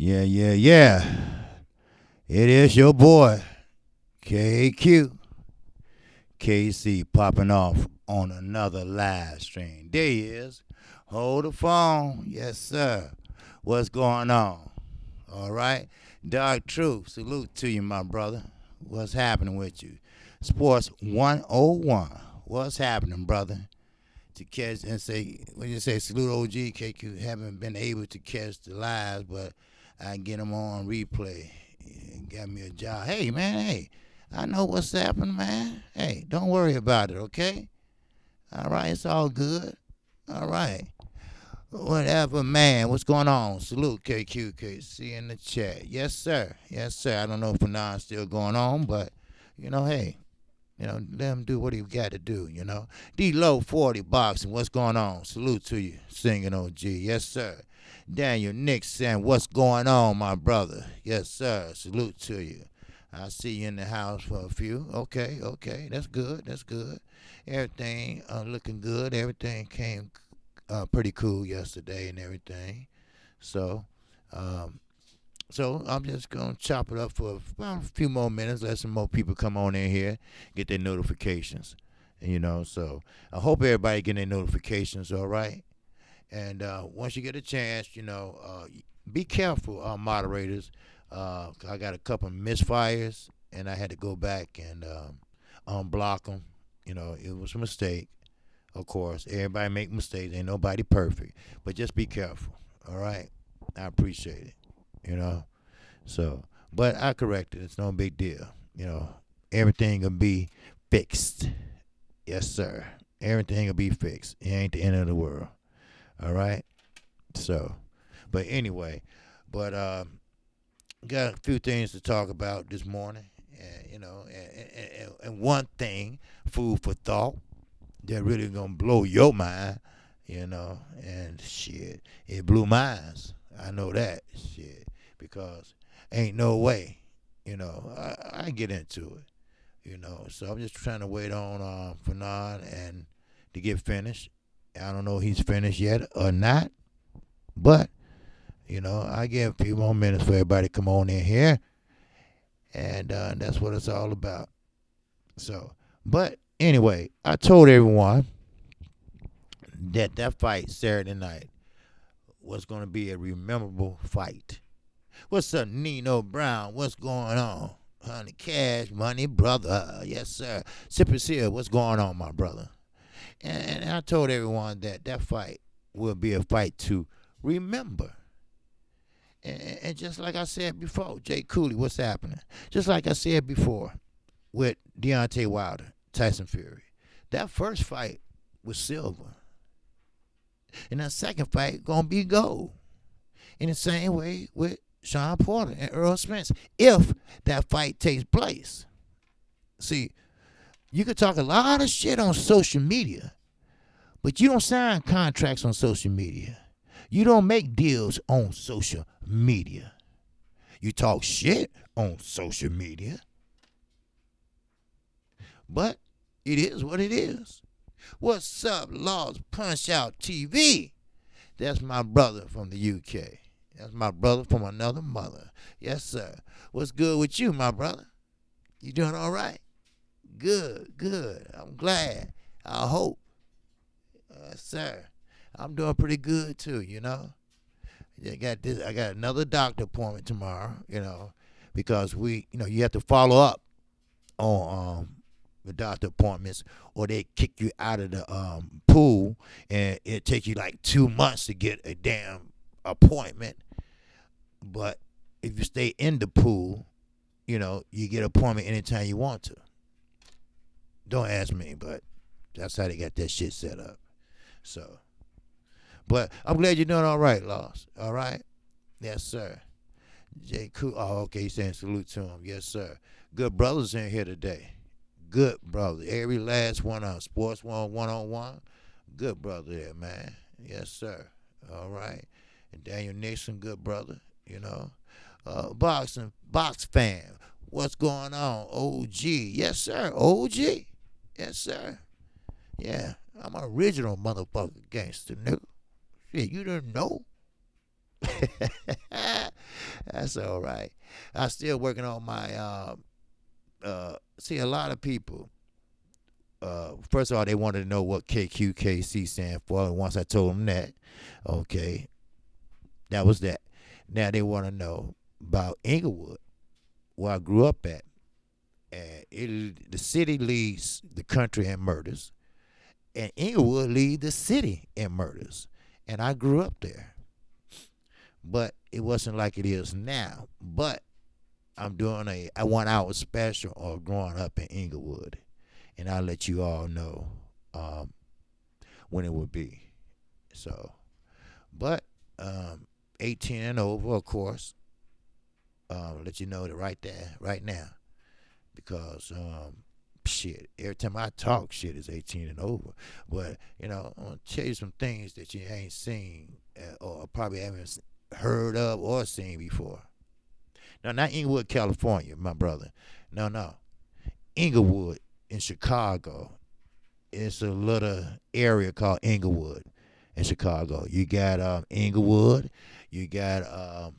Yeah, yeah, yeah. It is your boy, KQ, KC, popping off on another live stream. There he is. Hold the phone. Yes, sir. What's going on? All right. Dark Truth, salute to you, my brother. What's happening with you? Sports 101. What's happening, brother? To catch and say, what you say, salute OG, KQ. Haven't been able to catch the lives, but I get them on replay. Got me a job. Hey, man, hey, I know what's happening, man. Hey, don't worry about it, okay? All right, it's all good. All right. Whatever, man. What's going on? Salute, KQKC in the chat. Yes, sir. Yes, sir. I don't know if Panon's still going on, but, hey, let him do what he got to do. D-Low 40 Boxing, what's going on? Salute to you, singing OG. Yes, sir. Daniel Nixon, what's going on, my brother? Yes, sir. Salute to you. I see you in the house for a few. Okay. That's good. That's good. Everything looking good. Everything came pretty cool yesterday and everything. So, I'm just going to chop it up for about a few more minutes, let some more people come on in here, get their notifications. So I hope everybody getting their notifications, all right? And once you get a chance, be careful, moderators. I got a couple of misfires, and I had to go back and unblock them. It was a mistake, of course. Everybody make mistakes. Ain't nobody perfect. But just be careful, all right? I appreciate it. So, but I corrected it. It's no big deal. Everything will be fixed. Yes, sir. Everything will be fixed. It ain't the end of the world. All right. So, but anyway, got a few things to talk about this morning. And, and one thing, food for thought, that really gonna blow your mind. And shit, it blew mine. I know that shit because ain't no way, I get into it, So I'm just trying to wait on Fernand and to get finished. I don't know if he's finished yet or not, but I give a few more minutes for everybody to come on in here, and that's what it's all about. So, but anyway, I told everyone that fight Saturday night was going to be a memorable fight. What's up, Nino Brown? What's going on? Honey Cash, Money, brother. Yes, sir. Sippers here. What's going on, my brother? And I told everyone that fight will be a fight to remember. And just like I said before, Jay Cooley, what's happening? Just like I said before with Deontay Wilder, Tyson Fury. That first fight was silver. And that second fight going to be gold. In the same way with Sean Porter and Earl Spence, if that fight takes place. See, you could talk a lot of shit on social media, but you don't sign contracts on social media. You don't make deals on social media. You talk shit on social media, but it is what it is. What's up, Laws Punch Out TV? That's my brother from the UK. That's my brother from another mother. Yes, sir. What's good with you, my brother? You doing all right? Good. I'm glad. I hope. Sir. I'm doing pretty good, too, I got another doctor appointment tomorrow, because you have to follow up on the doctor appointments, or they kick you out of the pool, and it takes you like 2 months to get a damn appointment. But if you stay in the pool, you get an appointment anytime you want to. Don't ask me, but that's how they got that shit set up. So, but I'm glad you're doing all right, Lost. All right? Yes, sir. Jay Cool. Oh, okay. He's saying salute to him. Yes, sir. Good brothers in here today. Good brother. Every last one on Sports 101. Good brother there, man. Yes, sir. All right. And Daniel Nixon, good brother. Box fan. What's going on? OG. Yes, sir. OG. Yes, sir. Yeah. I'm an original motherfucking gangster, nigga. Shit, you didn't know? That's all right. I'm still working on my. See, a lot of people. First of all, they wanted to know what KQKC stand for. And once I told them that, okay, that was that. Now they want to know about Inglewood, where I grew up at. And the city leads the country in murders, and Inglewood leads the city in murders. And I grew up there, but it wasn't like it is now. But I'm doing a 1 hour special of growing up in Inglewood, and I'll let you all know when it will be. So, but 18 and over, of course. I'll let you know that right there, right now, because shit, every time I talk, shit is 18 and over. But I'm gonna tell you some things that you ain't seen or probably haven't heard of or seen before. Now, not Inglewood, California, my brother. No, no. Inglewood in Chicago. It's a little area called Inglewood in Chicago. You got Inglewood. You got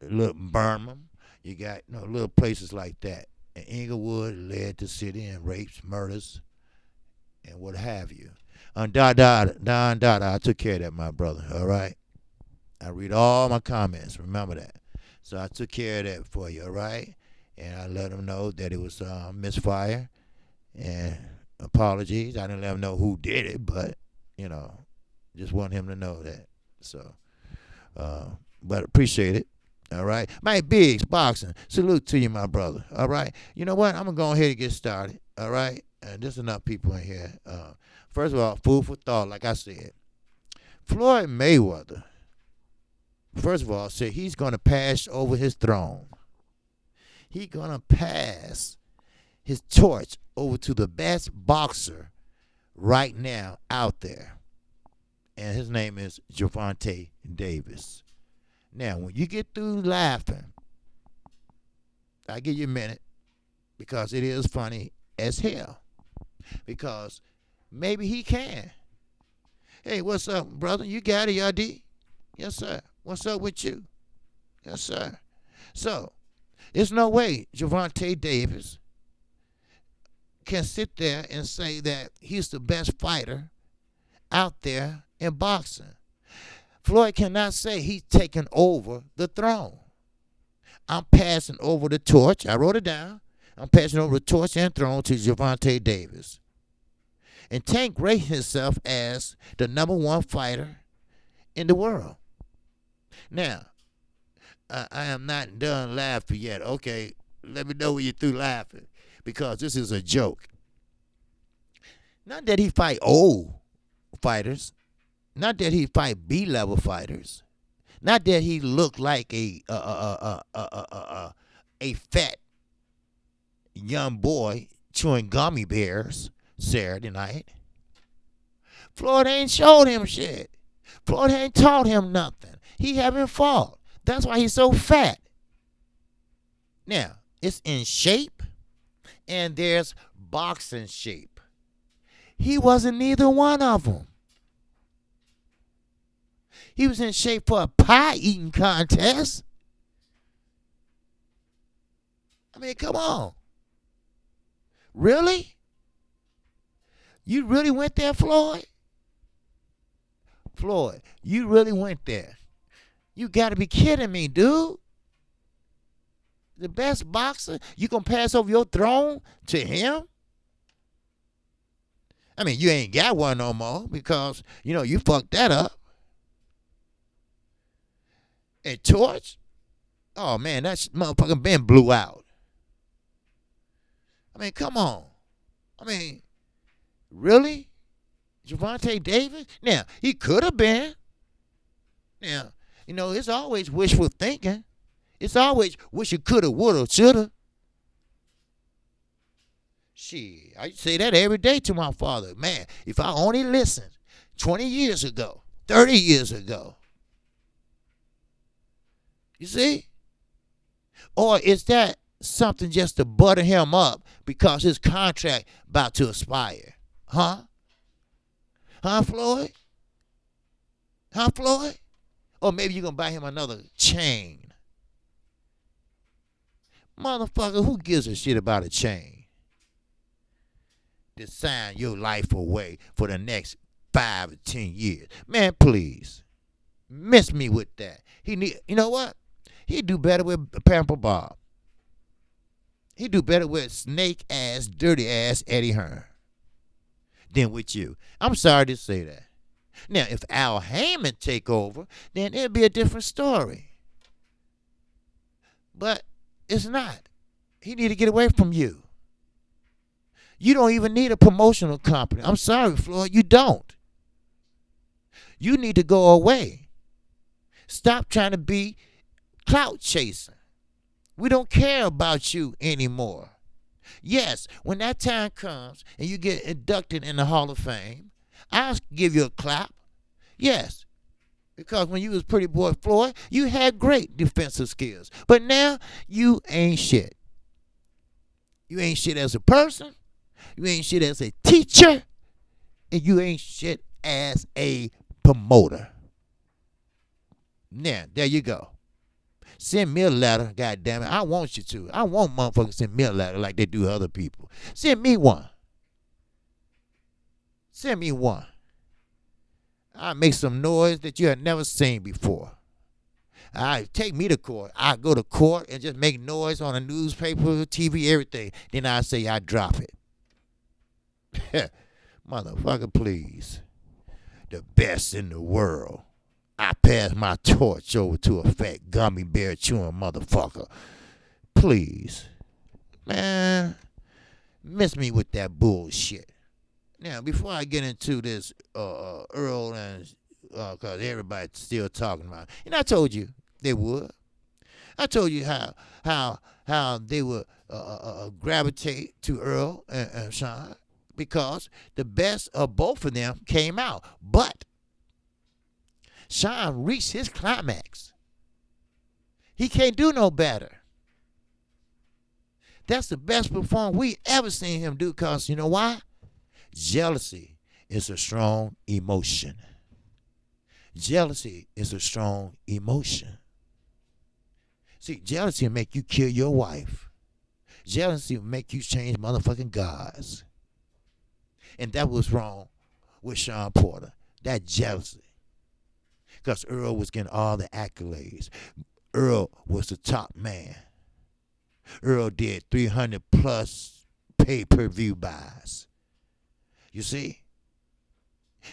little Birmingham. You got little places like that. And Inglewood led the city in rapes, murders, and what have you. I took care of that, my brother. All right. I read all my comments. Remember that. So I took care of that for you, all right? And I let them know that it was misfire and apologies. I didn't let them know who did it, but, just want him to know that. So, but appreciate it, all right? Mike Biggs, boxing. Salute to you, my brother, all right? You know what? I'm going to go ahead and get started, all right? And there's enough people in here. First of all, food for thought, like I said. Floyd Mayweather, first of all, said he's going to pass over his throne. He's going to pass his torch over to the best boxer right now out there. And his name is Gervonta Davis. Now, when you get through laughing, I'll give you a minute because it is funny as hell. Because maybe he can. Hey, what's up, brother? You got it, YD? Yes, sir. What's up with you? Yes, sir. So, there's no way Gervonta Davis can sit there and say that he's the best fighter out there in boxing. Floyd cannot say he's taken over the throne. I'm passing over the torch. I wrote it down. I'm passing over the torch and throne to Gervonta Davis. And Tank rated himself as the #1 fighter in the world. Now, I am not done laughing yet. Okay, let me know when you're through laughing because this is a joke. Not that he fight old fighters. Not that he fight B-level fighters. Not that he look like a fat young boy chewing gummy bears Saturday night. Floyd ain't showed him shit. Floyd ain't taught him nothing. He haven't fought. That's why he's so fat. Now, it's in shape, and there's boxing shape. He wasn't neither one of them. He was in shape for a pie-eating contest. I mean, come on. Really? You really went there, Floyd? Floyd, you really went there. You got to be kidding me, dude. The best boxer, you gonna pass over your throne to him? I mean, you ain't got one no more because, you fucked that up. And Torch? Oh, man, that motherfucking been blew out. I mean, come on. I mean, really? Gervonta Davis? Now, he could have been. Now, it's always wishful thinking. It's always wish you coulda, woulda, shoulda. Shit, I say that every day to my father. Man, if I only listened 20 years ago, 30 years ago. You see? Or is that something just to butter him up because his contract about to expire? Huh? Huh, Floyd? Huh, Floyd? Or maybe you're going to buy him another chain. Motherfucker, who gives a shit about a chain? To sign your life away for the next 5 or 10 years. Man, please. Miss me with that. You know what? He'd do better with Pamper Bob. He'd do better with snake ass, dirty ass Eddie Hearn than with you. I'm sorry to say that. Now, if Al Heyman take over, then it'd be a different story. But it's not. He need to get away from you. You don't even need a promotional company. I'm sorry, Floyd, you don't. You need to go away. Stop trying to be clout chasing. We don't care about you anymore. Yes, when that time comes and you get inducted in the Hall of Fame, I'll give you a clap. Yes, because when you was Pretty Boy Floyd, you had great defensive skills. But now, you ain't shit. You ain't shit as a person. You ain't shit as a teacher. And you ain't shit as a promoter. Now, there you go. Send me a letter, goddammit. I want you to. I want motherfuckers to send me a letter like they do other people. Send me one. Send me one. I'll make some noise that you have never seen before. Take me to court. I go to court and just make noise on a newspaper, TV, everything. Then I say I drop it. Motherfucker, please. The best in the world. I pass my torch over to a fat gummy bear chewing motherfucker. Please. Man, miss me with that bullshit. Now, before I get into this Earl and because everybody's still talking about it. And I told you they would. I told you how they would gravitate to Earl and Sean because the best of both of them came out. But Sean reached his climax. He can't do no better. That's the best performance we ever seen him do because you know why? Jealousy is a strong emotion. Jealousy is a strong emotion. See, jealousy will make you kill your wife. Jealousy will make you change motherfucking gods. And that was wrong with Sean Porter. That jealousy. Because Earl was getting all the accolades. Earl was the top man. Earl did 300 plus pay-per-view buys. You see?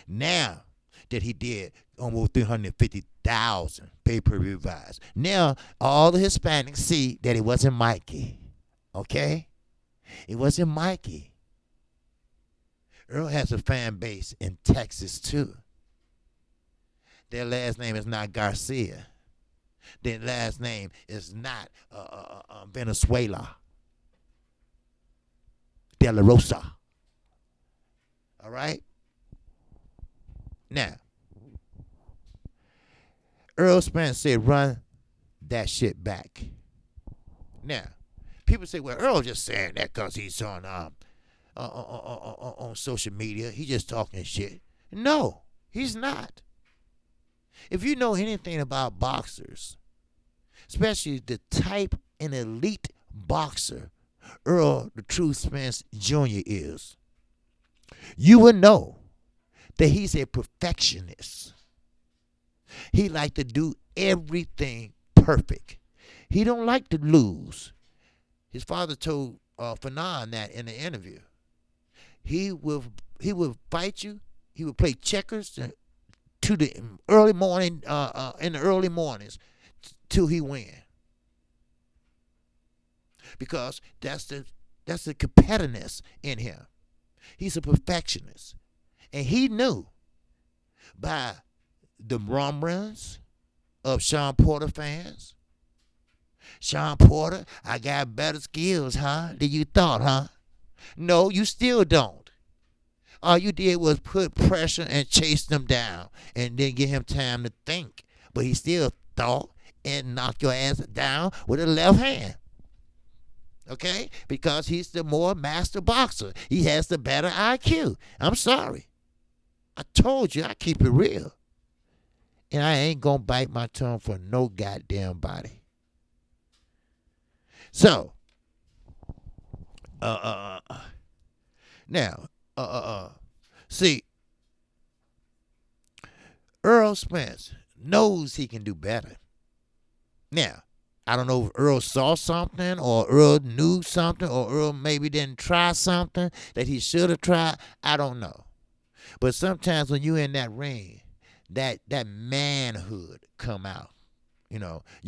Now that he did almost 350,000 pay-per-view buys. Now all the Hispanics see that it wasn't Mikey. Okay? It wasn't Mikey. Earl has a fan base in Texas too. Their last name is not Garcia. Their last name is not Venezuela. De La Rosa. All right? Now, Earl Spence said, run that shit back. Now, people say, well, Earl just saying that because he's on social media. He just talking shit. No, he's not. If you know anything about boxers, especially the type and elite boxer Earl the Truth Spence Jr. is, you will know that he's a perfectionist. He like to do everything perfect. He don't like to lose. His father told Fanon that in the interview. He will fight you. He will play checkers to the early morning, in the early mornings, till he win. Because that's the competitiveness in him. He's a perfectionist, and he knew by the rumblings of Sean Porter fans. Sean Porter, I got better skills, huh? Than you thought, huh? No, you still don't. All you did was put pressure and chase them down and then give him time to think. But he still thought and knocked your ass down with a left hand. Okay? Because he's the more master boxer. He has the better IQ. I'm sorry. I told you I keep it real. And I ain't going to bite my tongue for no goddamn body. So, Now, see, Earl Spence knows he can do better. Now, I don't know if Earl saw something or Earl knew something or Earl maybe didn't try something that he should have tried. I don't know. But sometimes when you're in that ring, that manhood come out. You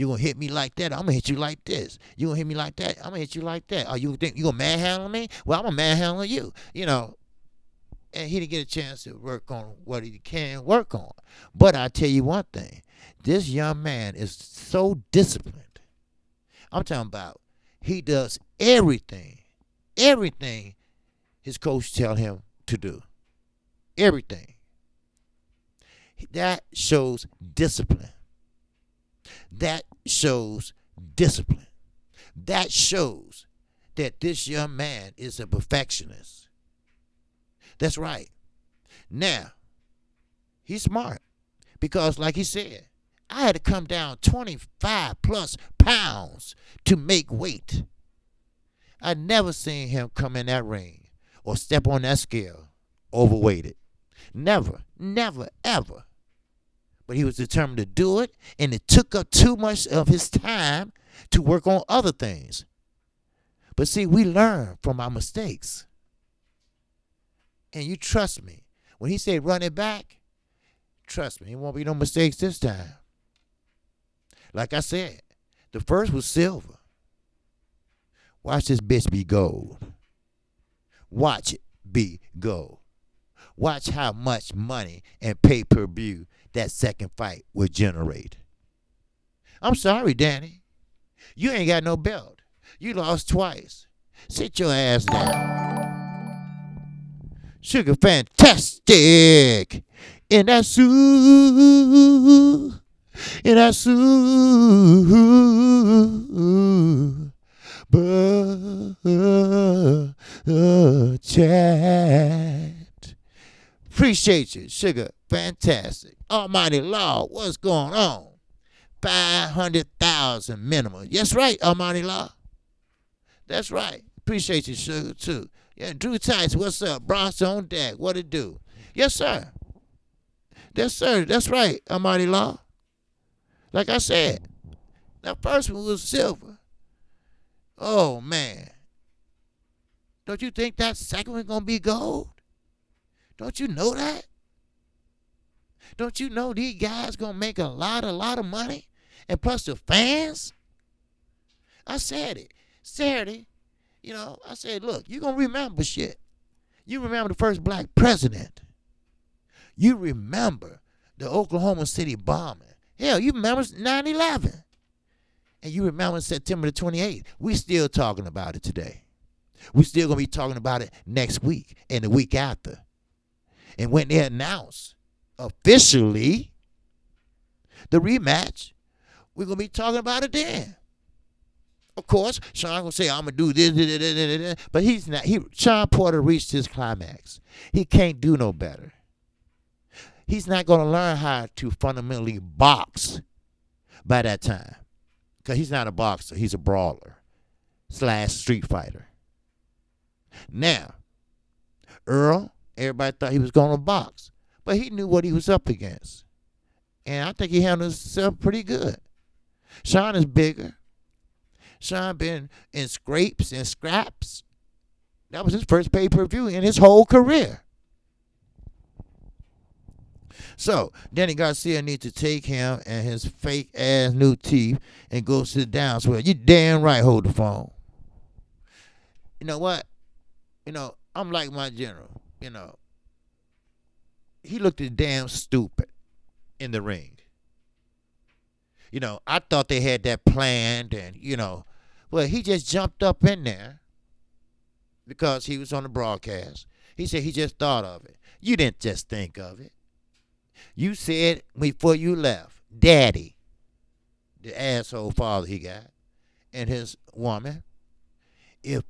gonna hit me like that, I'm gonna hit you like this. You gonna hit me like that, I'm gonna hit you like that. Oh, you think you gonna manhandle me? Well, I'm gonna manhandle you. And he didn't get a chance to work on what he can work on. But I tell you one thing, this young man is so disciplined. I'm talking about he does everything his coach tell him to do. Everything. That shows discipline. That shows discipline. That shows that this young man is a perfectionist. That's right. Now, he's smart because, like he said, I had to come down 25 plus pounds to make weight. I never seen him come in that ring or step on that scale overweighted. Never, ever. But he was determined to do it, and it took up too much of his time to work on other things. But see, we learn from our mistakes. And you trust me. When he said run it back, trust me, it won't be no mistakes this time. Like I said, the first was silver. Watch this bitch be gold. Watch it be gold. Watch how much money and pay-per-view that second fight will generate. I'm sorry, Danny. You ain't got no belt. You lost twice. Sit your ass down. Sugar fantastic. In that suit. In that suit. Chat. Appreciate you, Sugar fantastic. Almighty Law, what's going on? 500,000 minimum. That's right, Almighty Law. That's right. Appreciate you, Sugar, too. Yeah, Drew Tice, what's up? Bronx on deck, what it do? Yes, sir. Yes, sir. That's right, Almighty Law. Like I said, that first one was silver. Oh, man. Don't you think that second one going to be gold? Don't you know that? Don't you know these guys going to make a lot of money? And plus the fans? I said it. Saturday, I said, look, you're going to remember shit. You remember the first black president. You remember the Oklahoma City bombing. Hell, you remember 9/11. And you remember September the 28th. We still talking about it today. We still going to be talking about it next week and the week after. And when they announce officially the rematch, we're going to be talking about it then. Of course, Sean going to say, I'm going to do this. But he's not. Sean Porter reached his climax. He can't do no better. He's not going to learn how to fundamentally box by that time. Because he's not a boxer. He's a brawler / street fighter. Now, Earl, everybody thought he was going to box. But he knew what he was up against. And I think he handled himself pretty good. Sean is bigger. Sean been in scrapes and scraps. That was his first pay-per-view in his whole career. So, Danny Garcia needs to take him and his fake-ass new teeth and go sit down. So, you damn right hold the phone. You know what? I'm like my general. He looked damn stupid in the ring. I thought they had that planned and, well, he just jumped up in there because he was on the broadcast. He said he just thought of it. You didn't just think of it. You said before you left, Daddy, the asshole father he got, and his woman, if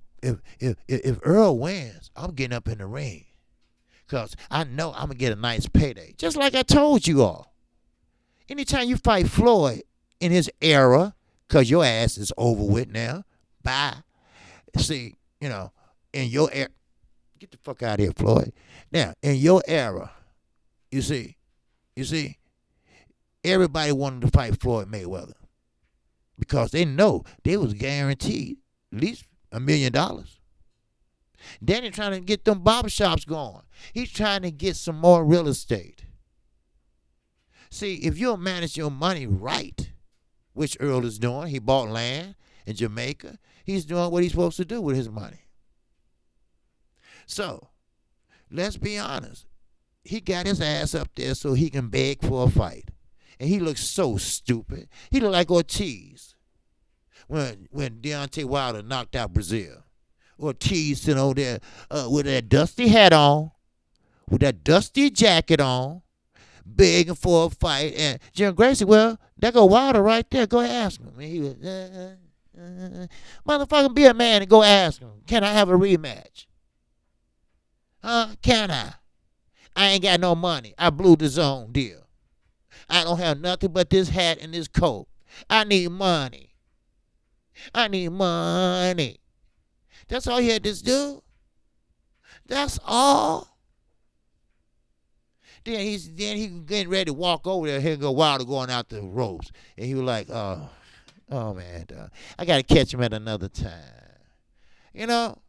Earl wins, I'm getting up in the ring. Because I know I'm going to get a nice payday. Just like I told you all. Anytime you fight Floyd in his era, because your ass is over with now, bye. See, in your era, get the fuck out of here, Floyd. Now, in your era, you see, everybody wanted to fight Floyd Mayweather because they know they was guaranteed at least $1 million. Danny trying to get them barbershops going. He's trying to get some more real estate. See, if you'll manage your money right, which Earl is doing, he bought land in Jamaica. He's doing what he's supposed to do with his money. So, let's be honest. He got his ass up there so he can beg for a fight. And he looks so stupid. He looked like Ortiz when Deontay Wilder knocked out Brazil. Ortiz sitting over there with that dusty hat on, with that dusty jacket on, begging for a fight. And Jim Gracie, well, there go Wilder right there. Go ask him. And he was, motherfucker, be a man and go ask him. Can I have a rematch? Can I? I ain't got no money. I blew the zone deal. I don't have nothing but this hat and this coat. I need money. I need money. That's all he had to do. That's all. Then he getting ready to walk over there. Here go Wilder going out the ropes. And he was like, oh man, I got to catch him at another time. You know?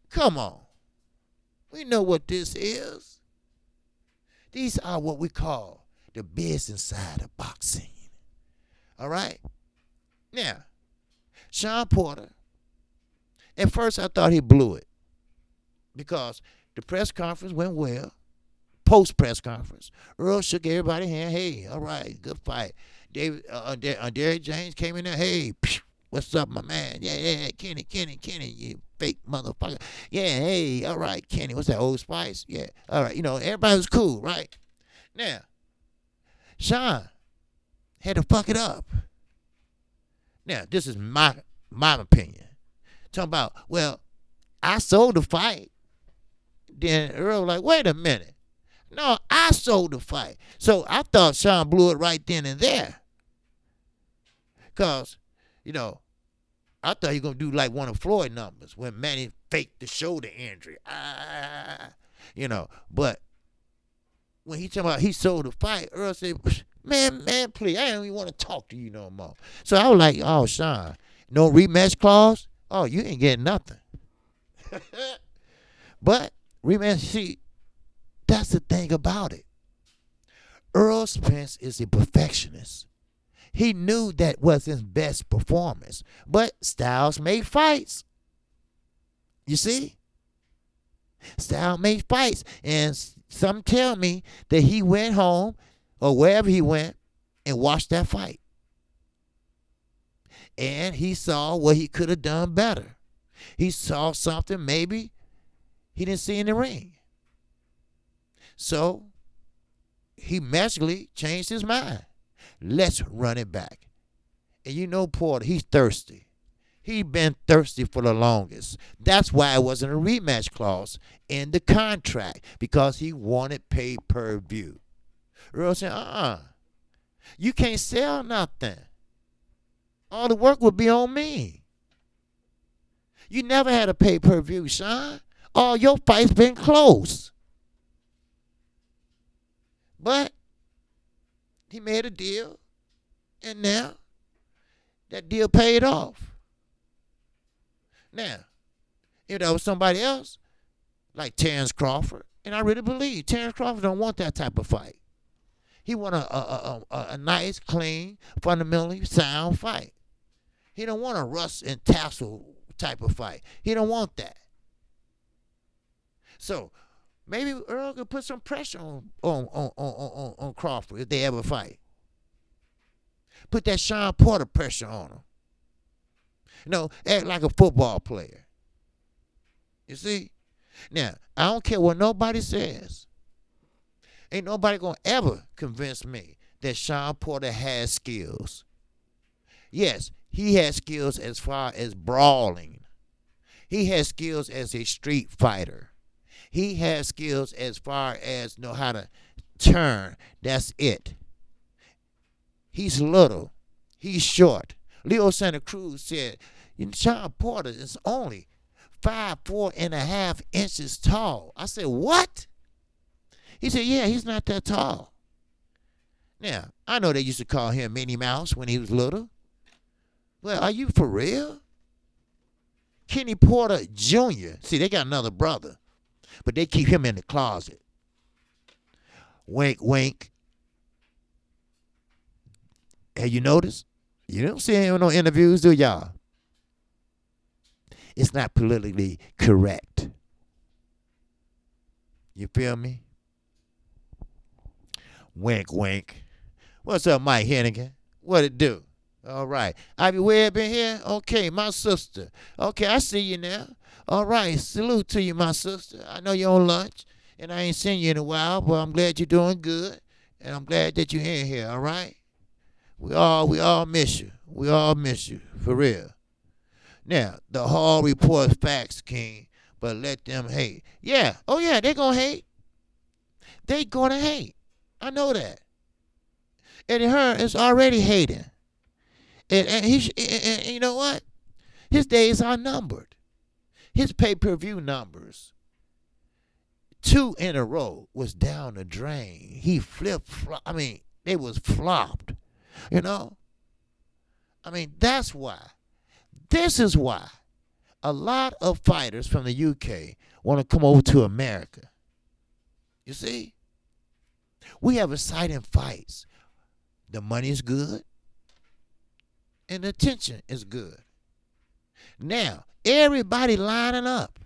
Come on. We know what this is. These are what we call the business side of boxing. All right? Now, Sean Porter, at first I thought he blew it because the press conference went well. Post-press conference, Earl shook everybody's hand. Hey, all right, good fight. Derrick James came in there. Hey, what's up, my man? Yeah, Kenny, you fake motherfucker. Yeah, hey, all right, Kenny. What's that, Old Spice? Yeah, all right. You know, everybody was cool, right? Now, Sean had to fuck it up. Now, this is my opinion. Talking about, well, I sold the fight. Then Earl like, wait a minute. No, I sold the fight. So I thought Sean blew it right then and there. Because, you know, I thought he was going to do like one of Floyd numbers when Manny faked the shoulder injury. You know, but when he talking about he sold the fight, Earl said, man, please, I don't even want to talk to you no more. So I was like, oh, Sean, no rematch clause? Oh, you ain't getting nothing. But rematch, see, that's the thing about it. Earl Spence is a perfectionist. He knew that was his best performance, but styles made fights. You see? Style made fights. And some tell me that he went home or wherever he went and watched that fight. And he saw what he could have done better. He saw something maybe he didn't see in the ring. So he magically changed his mind. Let's run it back. And you know Porter, he's thirsty. He's been thirsty for the longest. That's why it wasn't a rematch clause in the contract, because he wanted pay-per-view. Earl said, you can't sell nothing. All the work would be on me. You never had a pay-per-view, Sean. All your fights been close. But he made a deal, and now that deal paid off. Now, if that was somebody else, like Terrence Crawford, and I really believe Terrence Crawford don't want that type of fight. He want a nice, clean, fundamentally sound fight. He don't want a rust and tassel type of fight. He don't want that. So maybe Earl could put some pressure on Crawford if they ever fight. Put that Sean Porter pressure on him. You know, act like a football player. You see? Now, I don't care what nobody says. Ain't nobody going to ever convince me that Sean Porter has skills. Yes, he has skills as far as brawling. He has skills as a street fighter. He has skills as far as know how to turn. That's it. He's little. He's short. Leo Santa Cruz said, Sean Porter is only 5'4.5" tall. I said, what? He said, yeah, he's not that tall. Now, I know they used to call him Minnie Mouse when he was little. Well, are you for real? Kenny Porter Jr. See, they got another brother, but they keep him in the closet. Wink, wink. Have you noticed? You don't see him in no interviews, do y'all? It's not politically correct. You feel me? Wink, wink. What's up, Mike Hennigan? What it do? All right. Ivy Webb in here? Okay, my sister. Okay, I see you now. All right, salute to you, my sister. I know you're on lunch, and I ain't seen you in a while, but I'm glad you're doing good, and I'm glad that you're in here, all right? We all miss you. We all miss you, for real. Now, the Hall reports facts, King, but let them hate. Yeah, oh yeah, they gonna hate. They gonna hate. I know that. Eddie Hearn is already hating. And you know what? His days are numbered. His pay-per-view numbers, 2 in a row, was down the drain. He flip-flop. I mean, they was flopped. You know? I mean, that's why. This is why a lot of fighters from the UK want to come over to America. You see? We have exciting fights. The money is good. And the attention is good. Now, everybody lining up.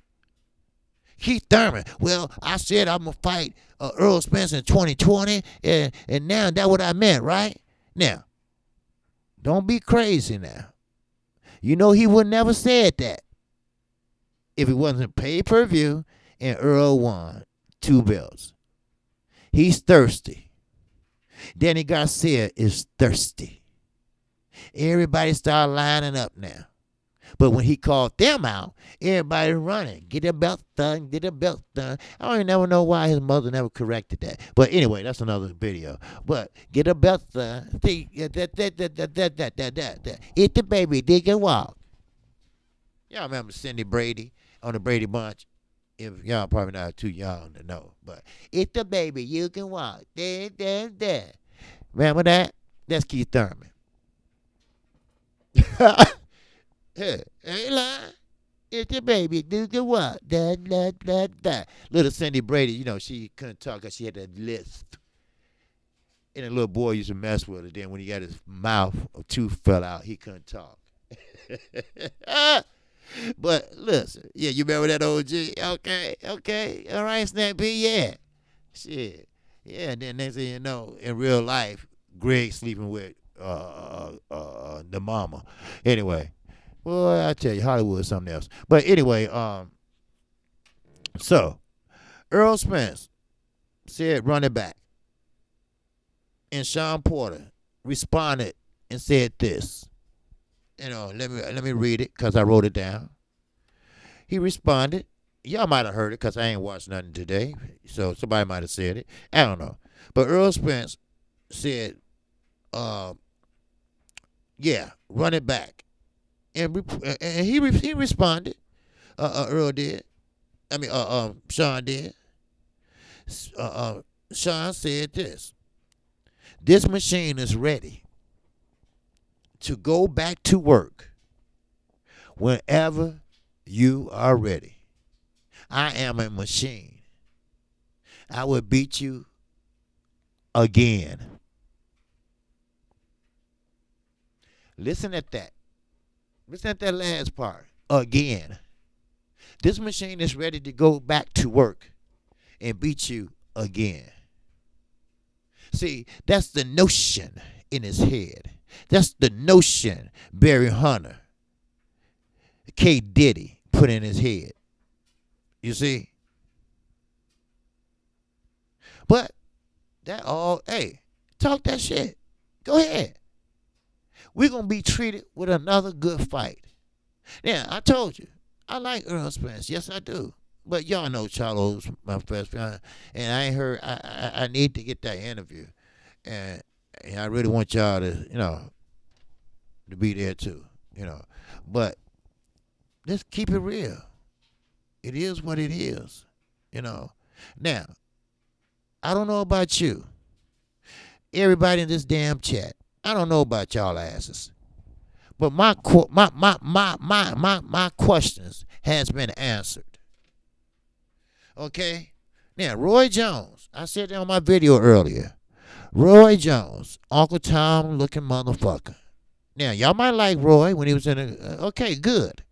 Keith Thurman, well, I said I'm going to fight Earl Spence in 2020, and now that's what I meant, right? Now, don't be crazy now. You know he would never said that if it wasn't pay-per-view and Earl won 2 belts. He's thirsty. Danny Garcia is thirsty. Everybody started lining up now. But when he called them out, everybody running. Get a belt done, get a belt done. I don't even never know why his mother never corrected that. But anyway, that's another video. But get a belt done. See, Eat the baby, dig and walk. Y'all remember Cindy Brady on the Brady Bunch? If y'all probably not too young to know. But eat the baby, you can walk. There. Remember that? That's Keith Thurman. Hey, ain't lying. It's the baby. Do the what? Da. Little Cindy Brady, you know, she couldn't talk because she had that lisp. And the little boy used to mess with her. Then when he got his mouth or tooth fell out, he couldn't talk. But listen, yeah, you remember that OG? Okay. All right, Snappy, yeah. Shit. Yeah, and then next thing you know, in real life, Greg sleeping with the mama. Anyway. Well, I tell you, Hollywood is something else. But anyway, so Earl Spence said run it back. And Sean Porter responded and said this. You know, let me read it because I wrote it down. He responded. Y'all might have heard it because I ain't watched nothing today. So somebody might have said it. I don't know. But Earl Spence said, yeah, run it back. And he responded. Earl did. I mean, Sean did. Sean said this. This machine is ready to go back to work whenever you are ready. I am a machine. I will beat you again. Listen at that. Listen at that last part. Again. This machine is ready to go back to work and beat you again. See, that's the notion in his head. That's the notion Barry Hunter, K. Diddy put in his head. You see? But that all, hey, talk that shit. Go ahead. We're going to be treated with another good fight. Now, I told you, I like Earl Spence. Yes, I do. But y'all know Charlo's my best friend. And I ain't heard, I need to get that interview. And I really want y'all to, you know, to be there too, you know. But let's keep it real. It is what it is. Now, I don't know about you. Everybody in this damn chat. I don't know about y'all asses. But my questions has been answered. Okay? Now, Roy Jones. I said that on my video earlier. Roy Jones, Uncle Tom looking motherfucker. Now, y'all might like Roy when he was in okay, good.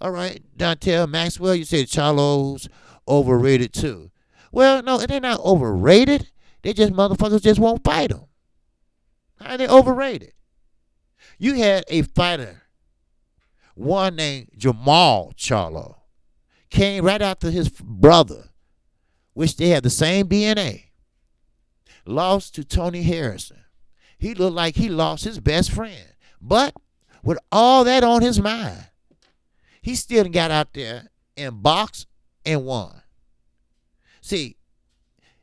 All right, Dontel Maxwell, you said Charlo's overrated too. Well, no, they're not overrated. They just motherfuckers just won't fight them. How are they overrated? You had a fighter, one named Jamal Charlo, came right after his brother, which they had the same DNA, lost to Tony Harrison. He looked like he lost his best friend. But with all that on his mind, he still got out there and boxed and won. See,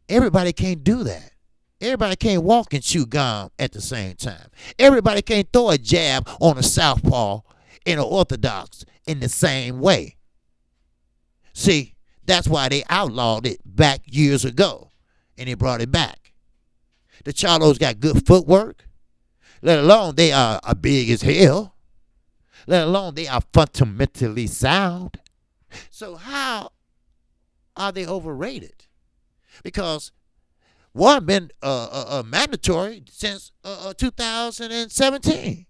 everybody can't do that. Everybody can't walk and chew gum at the same time. Everybody can't throw a jab on a southpaw and an orthodox in the same way. See, that's why they outlawed it back years ago, and they brought it back. The Charlos got good footwork, let alone they are big as hell, let alone they are fundamentally sound. So how are they overrated? Because one been mandatory since 2017.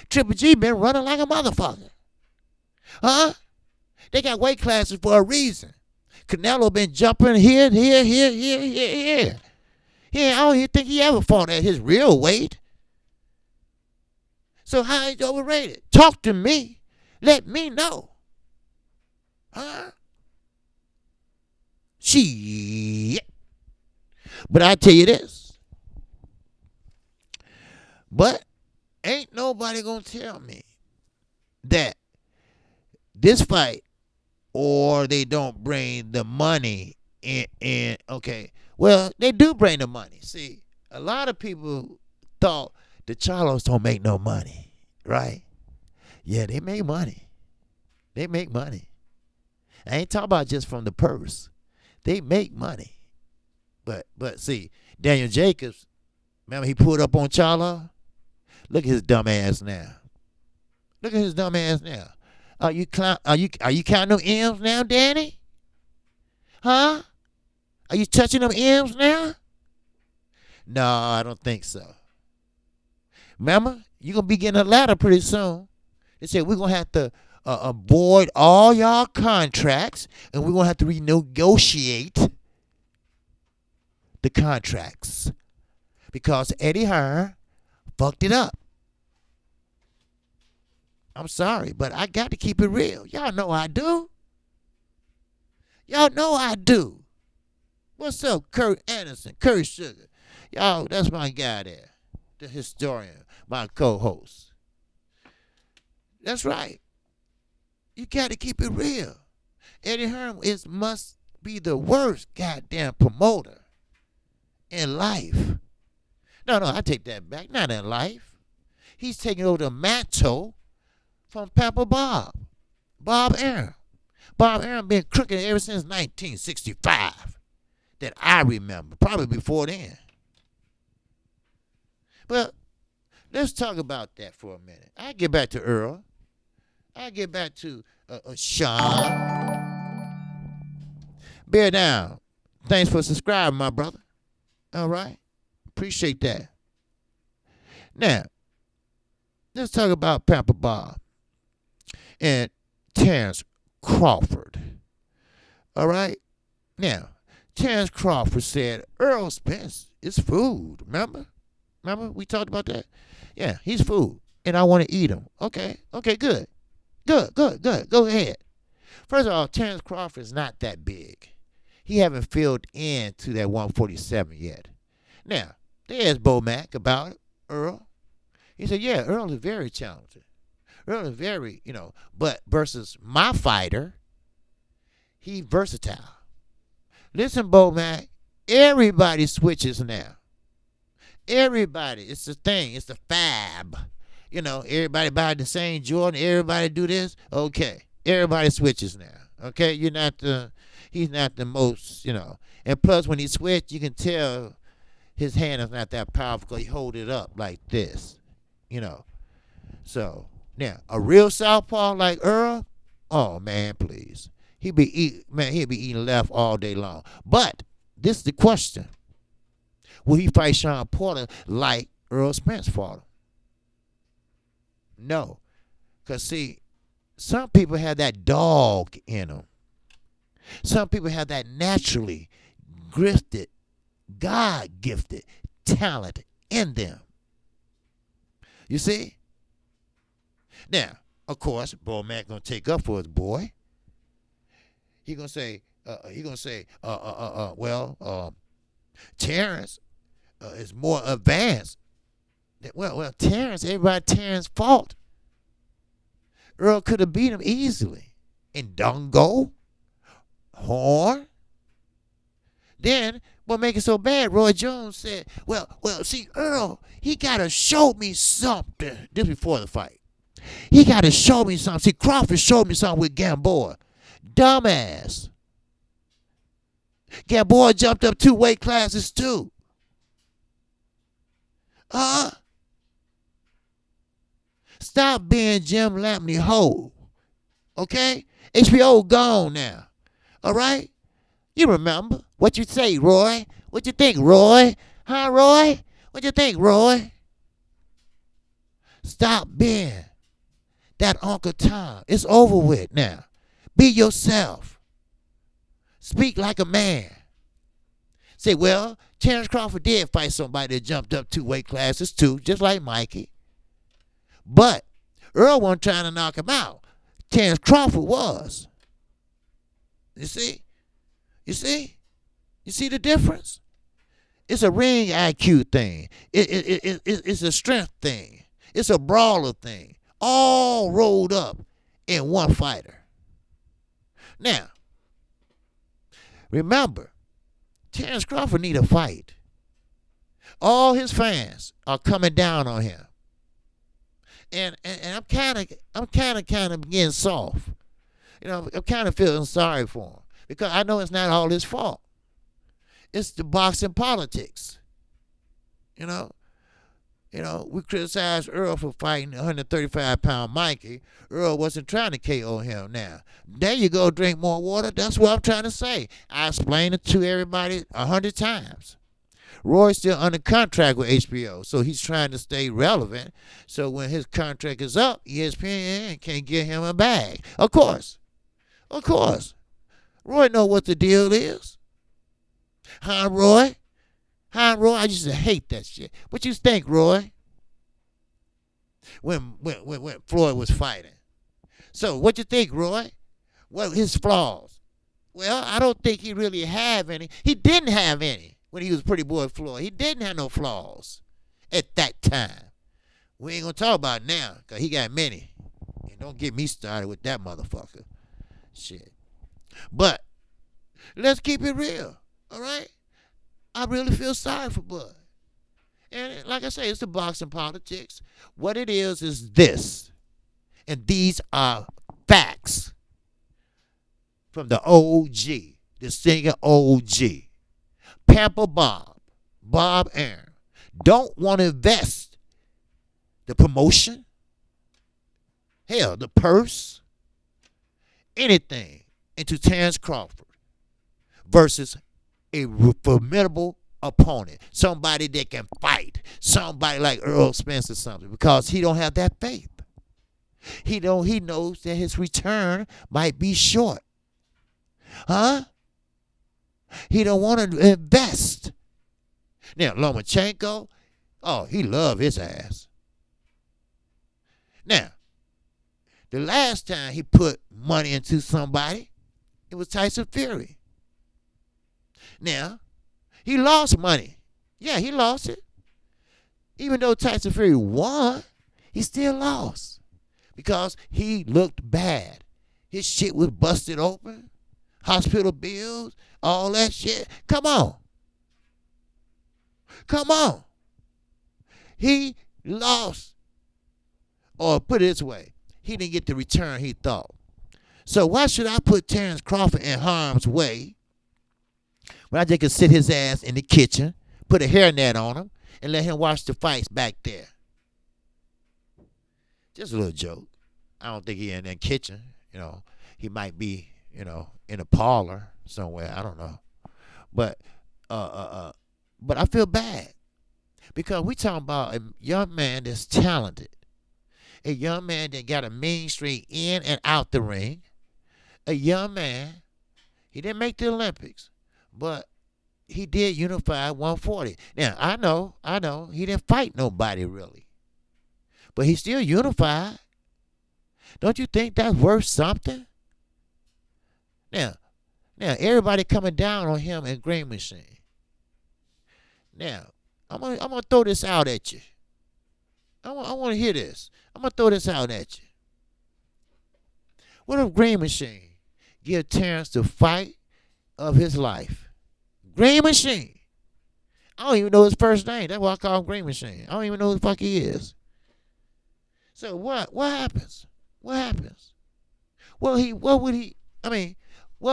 Triple G been running like a motherfucker. Huh? They got weight classes for a reason. Canelo been jumping here. Yeah, I don't even think he ever fought at his real weight. So how is he overrated? Talk to me. Let me know. Huh? Shit. But I tell you this. But ain't nobody gonna tell me that this fight or they don't bring the money in. Okay. Well, they do bring the money. See, a lot of people thought the Charlos don't make no money, right? Yeah, they make money. They make money. I ain't talking about just from the purse. They make money. But see, Daniel Jacobs, remember he pulled up on Charlo? Look at his dumb ass now. Look at his dumb ass now. Are you counting them M's now, Danny? Huh? Are you touching them M's now? No, I don't think so. Remember, you're going to be getting a ladder pretty soon. They said we're going to have to avoid all y'all contracts, and we're going to have to renegotiate the contracts because Eddie Hearn fucked it up. I'm sorry, but I got to keep it real. Y'all know I do. Y'all know I do. What's up, Kurt Anderson, Kurt Sugar? Y'all, that's my guy there, the historian, my co-host. That's right. You got to keep it real. Eddie Hearn must be the worst goddamn promoter in life. No, I take that back. Not in life. He's taking over the mantle from Pampa Bob Arum. Bob Arum been crooked ever since 1965 that I remember, probably before then. But let's talk about that for a minute. I get back to Earl. I get back to Sean. Bear down. Thanks for subscribing, my brother. All right? Appreciate that. Now, let's talk about Pampa Bob and Terrence Crawford. All right? Now, Terrence Crawford said Earl Spence is food. Remember we talked about that? Yeah, he's food, and I want to eat him. Okay, good. Go ahead. First of all, Terrence Crawford is not that big. He haven't filled in to that 147 yet. Now, they asked Bo Mack about Earl. He said, yeah, Earl is very talented. Earl is very, but versus my fighter, he's versatile. Listen, Bo Mack, everybody switches now. Everybody, it's the thing, it's the fab. Everybody buy the same Jordan, everybody do this. Okay, Everybody switches now. Okay, he's not the most, And plus, when he switched, you can tell his hand is not that powerful because he hold it up like this, you know. So now a real southpaw like Earl, oh man, please, he'd be eating left all day long. But this is the question: will he fight Sean Porter like Earl Spence fought him? No, because see, some people have that dog in them. Some people have that naturally gifted, God gifted talent in them. You see? Now, of course, Bo Mac gonna take up for his boy. He gonna say, Terrence is more advanced. Terrence fought. Earl could have beat him easily. In Dongo, Horn. Then, what make it so bad? Roy Jones said, see, Earl, he gotta show me something. This before the fight. He gotta show me something. See, Crawford showed me something with Gamboa. Dumbass. Gamboa jumped up 2 weight classes too. Stop being Jim Lampney Ho. Okay? HBO gone now. All right? You remember. What you say, Roy? What you think, Roy? Huh, Roy? What you think, Roy? Stop being that Uncle Tom. It's over with now. Be yourself. Speak like a man. Say, well, Terrence Crawford did fight somebody that jumped up 2 weight classes too, just like Mikey. But Earl wasn't trying to knock him out. Terrence Crawford was. You see? You see? You see the difference? It's a ring IQ thing. It's a strength thing. It's a brawler thing. All rolled up in one fighter. Now, remember, Terrence Crawford need a fight. All his fans are coming down on him. And I'm kind of getting soft. I'm kind of feeling sorry for him because I know it's not all his fault. It's the boxing politics. We criticized Earl for fighting 135-pound Mikey. Earl wasn't trying to KO him now. There you go, drink more water. That's what I'm trying to say. I explained it to everybody 100 times. Roy's still under contract with HBO, so he's trying to stay relevant. So when his contract is up, ESPN can't get him a bag. Of course. Roy know what the deal is. Huh, Roy? I used to hate that shit. What you think, Roy? When Floyd was fighting. So what you think, Roy? What his flaws? Well, I don't think he really have any. He didn't have any when he was Pretty Boy Floyd. He didn't have no flaws at that time. We ain't gonna talk about it now, because he got many. And don't get me started with that motherfucker. Shit. But let's keep it real, all right? I really feel sorry for Bud. And like I say, it's the boxing politics. What it is this. And these are facts from the OG, the singer OG. Pamper Bob Aaron, don't want to invest the promotion, hell, the purse, anything into Terrence Crawford versus a formidable opponent, somebody that can fight, somebody like Earl Spence or something, because he don't have that faith. He knows that his return might be short. Huh? He don't want to invest. Now, Lomachenko, he love his ass. Now, the last time he put money into somebody, it was Tyson Fury. Now, he lost money. Yeah, he lost it. Even though Tyson Fury won, he still lost because he looked bad. His shit was busted open, hospital bills, all that shit. Come on. He lost. Or put it this way, he didn't get the return he thought. So why should I put Terrence Crawford in harm's way when I just could sit his ass in the kitchen, put a hairnet on him, and let him watch the fights back there? Just a little joke. I don't think he in that kitchen. He might be, in a parlor somewhere. I don't know. But but I feel bad because we talking about a young man that's talented, a young man that got a mean streak in and out the ring, a young man. He didn't make the Olympics, but he did unify 140. Now I know, he didn't fight nobody really, but he still unified. Don't you think that's worth something? Now everybody coming down on him in Green Machine. Now, I'm gonna throw this out at you. I want to hear this. I'm gonna throw this out at you. What if Green Machine give Terrence the fight of his life? Green Machine. I don't even know his first name. That's why I call him Green Machine. I don't even know who the fuck he is. So what? What happens? What happens? What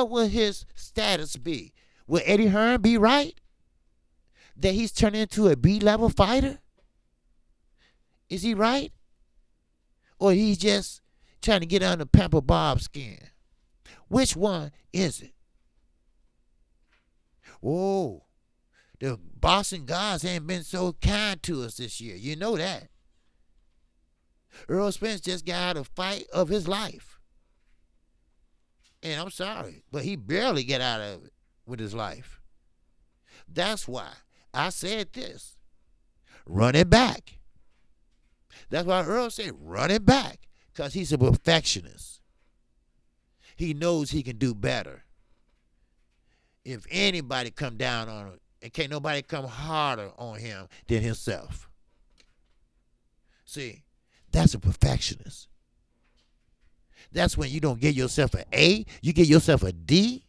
would his status be? Will Eddie Hearn be right that he's turned into a B-level fighter? Is he right? Or he's just trying to get under Pamper Bob's skin? Which one is it? Whoa, the Boston gods ain't been so kind to us this year. You know that. Earl Spence just got out a fight of his life. And I'm sorry, but he barely got out of it with his life. That's why I said this. Run it back. That's why Earl said run it back. Because he's a perfectionist. He knows he can do better. If anybody come down on him, and can't nobody come harder on him than himself. See, that's a perfectionist. That's when you don't give yourself an A, you give yourself a D.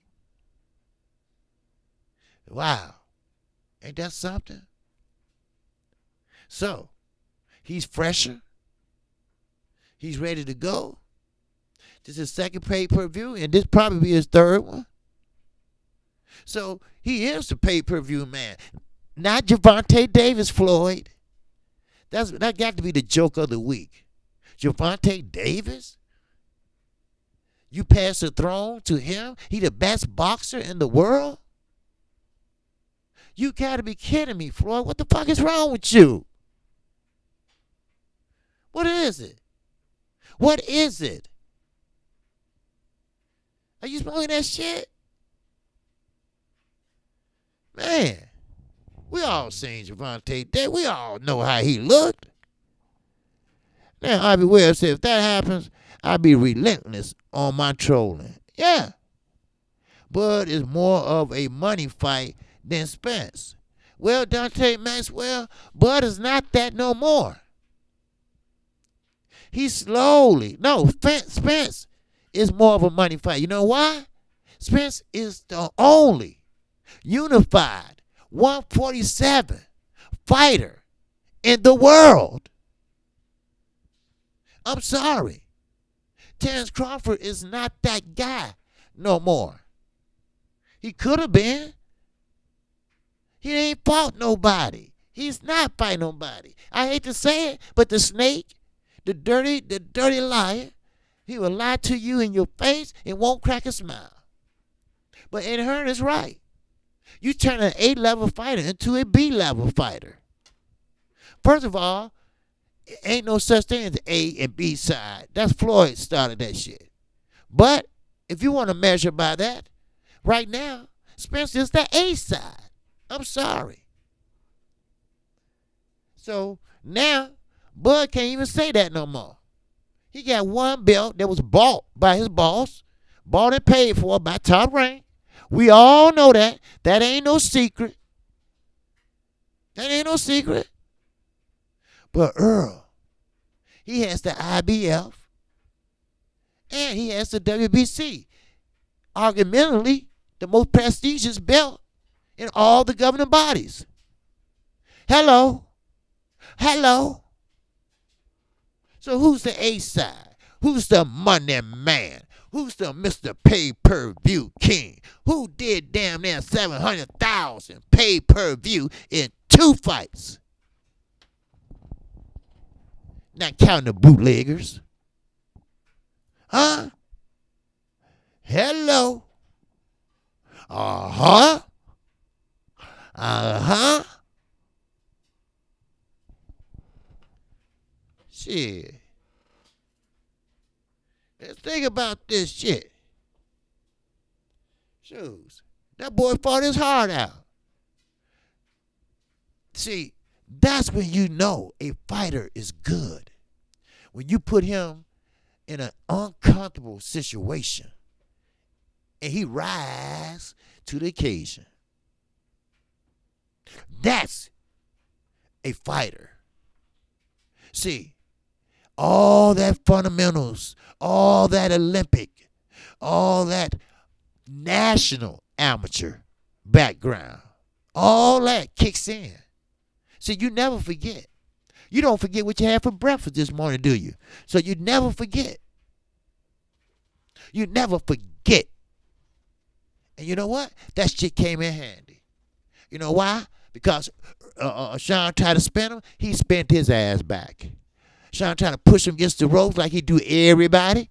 Wow. Ain't that something? So, he's fresher. He's ready to go. This is his second pay-per-view, and this probably be his third one. So, he is the pay-per-view man. Not Gervonta Davis, Floyd. That got to be the joke of the week. Gervonta Davis? You pass the throne to him? He the best boxer in the world? You got to be kidding me, Floyd. What the fuck is wrong with you? What is it? What is it? Are you smoking that shit? Man, we all seen Gervonta Davis. We all know how he looked. Now, Ivy Webb said, if that happens, I'll be relentless on my trolling. Yeah. Bud is more of a money fight than Spence. Well, Dante Maxwell, Bud is not that no more. Spence is more of a money fight. You know why? Spence is the only unified 147 fighter in the world. I'm sorry. Terrence Crawford is not that guy no more. He could have been. He ain't fought nobody. He's not fighting nobody. I hate to say it, but the snake, the dirty liar, he will lie to you in your face and won't crack a smile. But Eddie Hearn is right. You turn an A-level fighter into a B-level fighter. First of all, ain't no such thing as A and B side. That's Floyd started that shit. But if you want to measure by that, right now, Spence is the A side. I'm sorry. So now, Bud can't even say that no more. He got one belt that was bought by his boss, bought and paid for by Top Rank. We all know that. That ain't no secret. That ain't no secret. But Earl, he has the IBF and he has the WBC. Argumentally, the most prestigious belt in all the governing bodies. Hello. So who's the A side? Who's the money man? Who's the Mr. Pay-Per-View King? Who did damn near 700,000 pay-per-view in 2 fights? Not counting the bootleggers. Huh? Hello. Uh-huh. Uh-huh. Shit. Let's think about this shit. Shoes. That boy fought his heart out. See, that's when you know a fighter is good. When you put him in an uncomfortable situation and he rise to the occasion. That's a fighter. See, all that fundamentals, all that Olympic, all that national amateur background, all that kicks in. See, you never forget. You don't forget what you had for breakfast this morning, do you? So you never forget. You never forget. And you know what? That shit came in handy. You know why? Because Sean tried to spin him. He spent his ass back. Sean trying to push him against the ropes like he do everybody.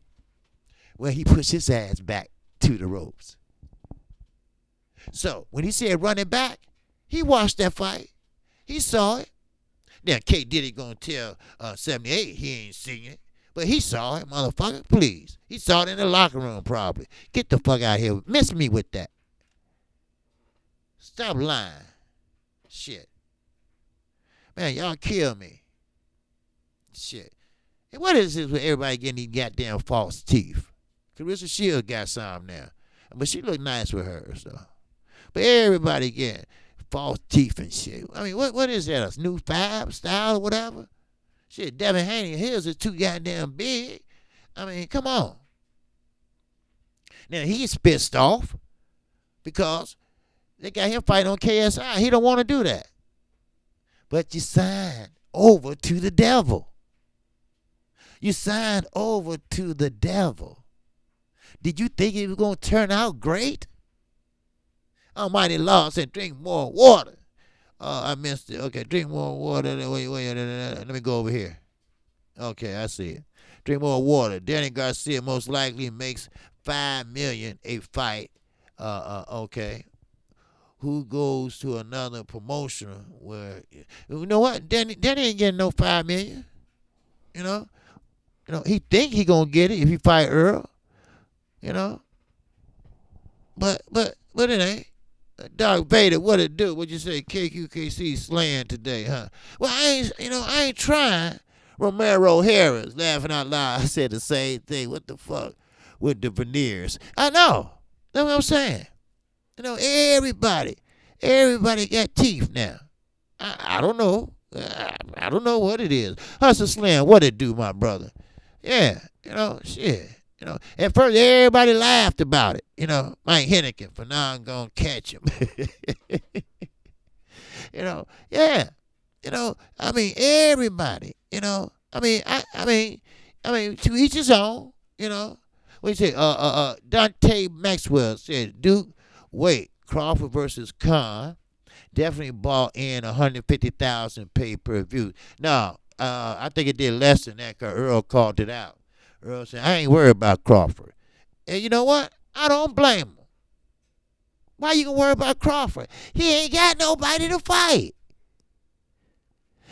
Well, he pushed his ass back to the ropes. So when he said run it back, he watched that fight. He saw it. Now, K. Diddy gonna tell 78 he ain't seen it. But he saw it, motherfucker. Please. He saw it in the locker room probably. Get the fuck out of here. Miss me with that. Stop lying. Shit. Man, y'all kill me. Shit. And what is this with everybody getting these goddamn false teeth? Carissa Shields got some now. But she look nice with hers, though. But everybody getting false teeth and shit. I mean, what is that? A new fab style or whatever? Shit, Devin Haney and his is too goddamn big. I mean, come on. Now, he's pissed off because they got him fighting on KSI. He don't want to do that. But you signed over to the devil. You signed over to the devil. Did you think it was going to turn out great? Almighty Law said, drink more water. I missed it. Okay, drink more water. Wait, let me go over here. Okay, I see it. Drink more water. Danny Garcia most likely makes $5 million a fight. Okay. Who goes to another promotion where, you know what? Danny ain't getting no $5 million. You know, he think he gonna get it if he fight Earl. You know, but it ain't. Doc Vader, what it do? What you say? KQKC slaying today, huh? Well, I ain't trying. Romero Harris laughing out loud. I said the same thing. What the fuck with the veneers? I know. That's what I'm saying. You know, everybody got teeth now. I don't know. I don't know what it is. Hustle Slam, what it do, my brother? Yeah, shit. At first everybody laughed about it. Mike Hennigan for now I'm gonna catch him. Yeah. I mean everybody. I mean to each his own. What you say? Dante Maxwell said Duke. Wait, Crawford versus Khan. Definitely bought in 150,000 pay-per-view. No, I think it did less than that because Earl called it out. Earl said, I ain't worried about Crawford. And you know what? I don't blame him. Why you gonna worry about Crawford? He ain't got nobody to fight.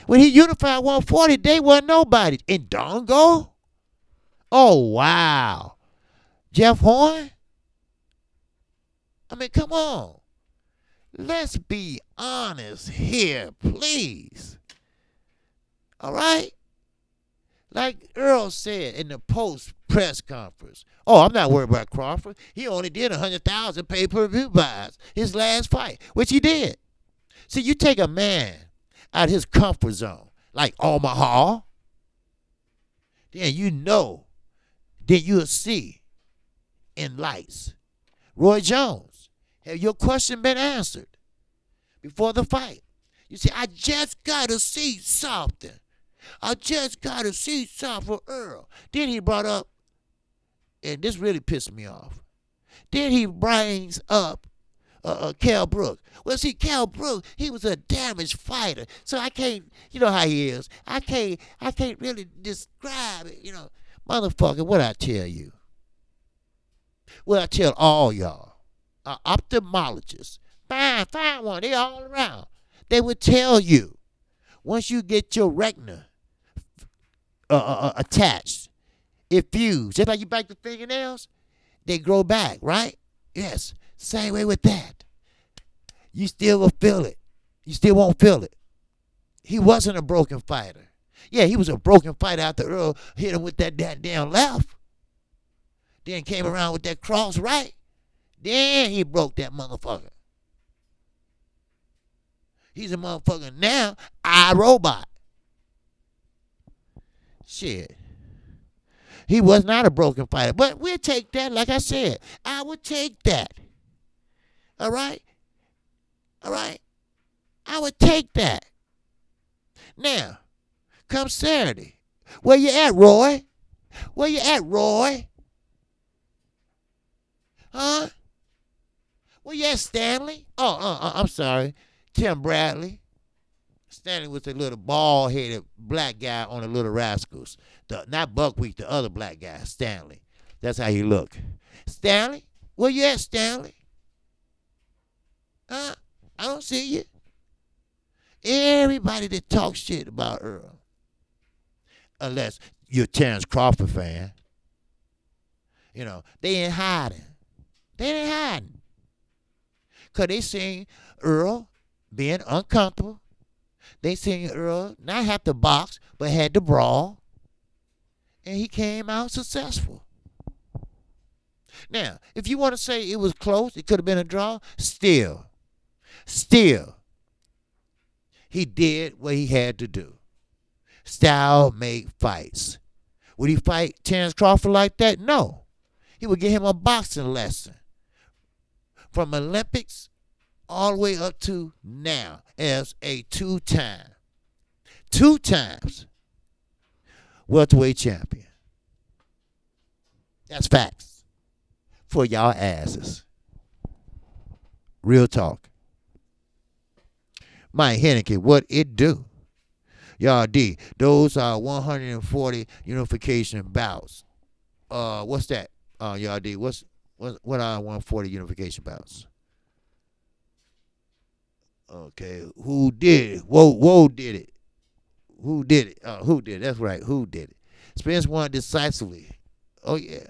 When he unified 140, they wasn't nobody. And Dongo? Oh, wow. Jeff Horn? I mean, come on. Let's be honest here, please. All right? Like Earl said in the post-press conference, I'm not worried about Crawford. He only did 100,000 pay-per-view buys his last fight, which he did. See, you take a man out of his comfort zone, like Omaha, then you'll see in lights. Roy Jones, have your question been answered before the fight? You say, I just got to see something. I just got to see something for Earl. Then he brought up and this really pissed me off. Then he brings up Cal Brooks. Well, see, Cal Brooks, he was a damaged fighter, so I can't, you know how he is. I can't really describe it, motherfucker. What I tell you, what I tell all y'all, ophthalmologists, find one. They all around. They would tell you once you get your retina attached, it fused, just like you bite the fingernails, they grow back, right? Yes, same way with that. You still will feel it. You still won't feel it. He wasn't a broken fighter. Yeah, he was a broken fighter after Earl hit him with that damn left. Then came around with that cross right. Then he broke that motherfucker. He's a motherfucker now, iRobot. Shit. He was not a broken fighter. But we'll take that, like I said. I would take that. All right? All right? I would take that. Now, come Saturday. Where you at, Roy? Where you at, Roy? Huh? Where you at, Stanley? I'm sorry. Tim Bradley. Stanley was the little bald-headed black guy on the Little Rascals. Not Buckwheat, the other black guy, Stanley. That's how he looked. Stanley? Where you at, Stanley? Huh? I don't see you. Everybody that talks shit about Earl, unless you're a Terrence Crawford fan, they ain't hiding. They ain't hiding. Because they seen Earl being uncomfortable. They seen Earl not have to box, but had to brawl. And he came out successful. Now, if you want to say it was close, it could have been a draw, still, he did what he had to do. Style make fights. Would he fight Terrence Crawford like that? No. He would give him a boxing lesson. From Olympics all the way up to now as a two times welterweight champion. That's facts for y'all asses. Real talk. Mike Henneke, what it do? Y'all D, those are 140 unification bouts. What's that? Y'all D, what are 140 unification bouts? Okay, who did it? Whoa did it. Who did it? Who did it? That's right, who did it? Spence won decisively. Oh, yeah.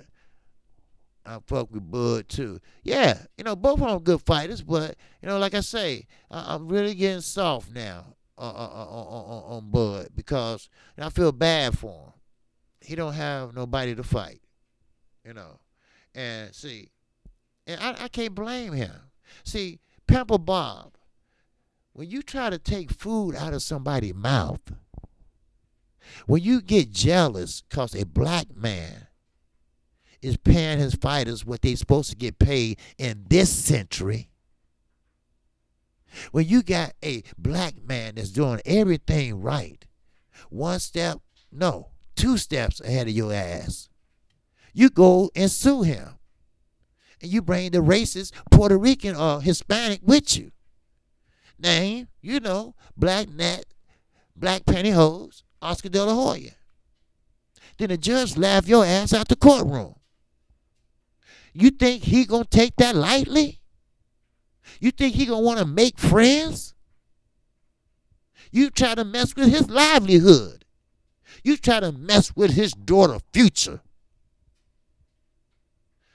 I fuck with Bud, too. Yeah, both of them good fighters, but, like I say, I'm really getting soft now on Bud because I feel bad for him. He don't have nobody to fight, And, see, and I can't blame him. See, Pamper Bob, when you try to take food out of somebody's mouth, when you get jealous because a black man is paying his fighters what they supposed to get paid in this century, when you got a black man that's doing everything right, one step, no, two steps ahead of your ass, you go and sue him. And you bring the racist Puerto Rican or Hispanic with you. Name, Black Nat, Black Pantyhose, Oscar De La Hoya. Then the judge laugh your ass out the courtroom. You think he gonna take that lightly? You think he gonna want to make friends? You try to mess with his livelihood. You try to mess with his daughter's future.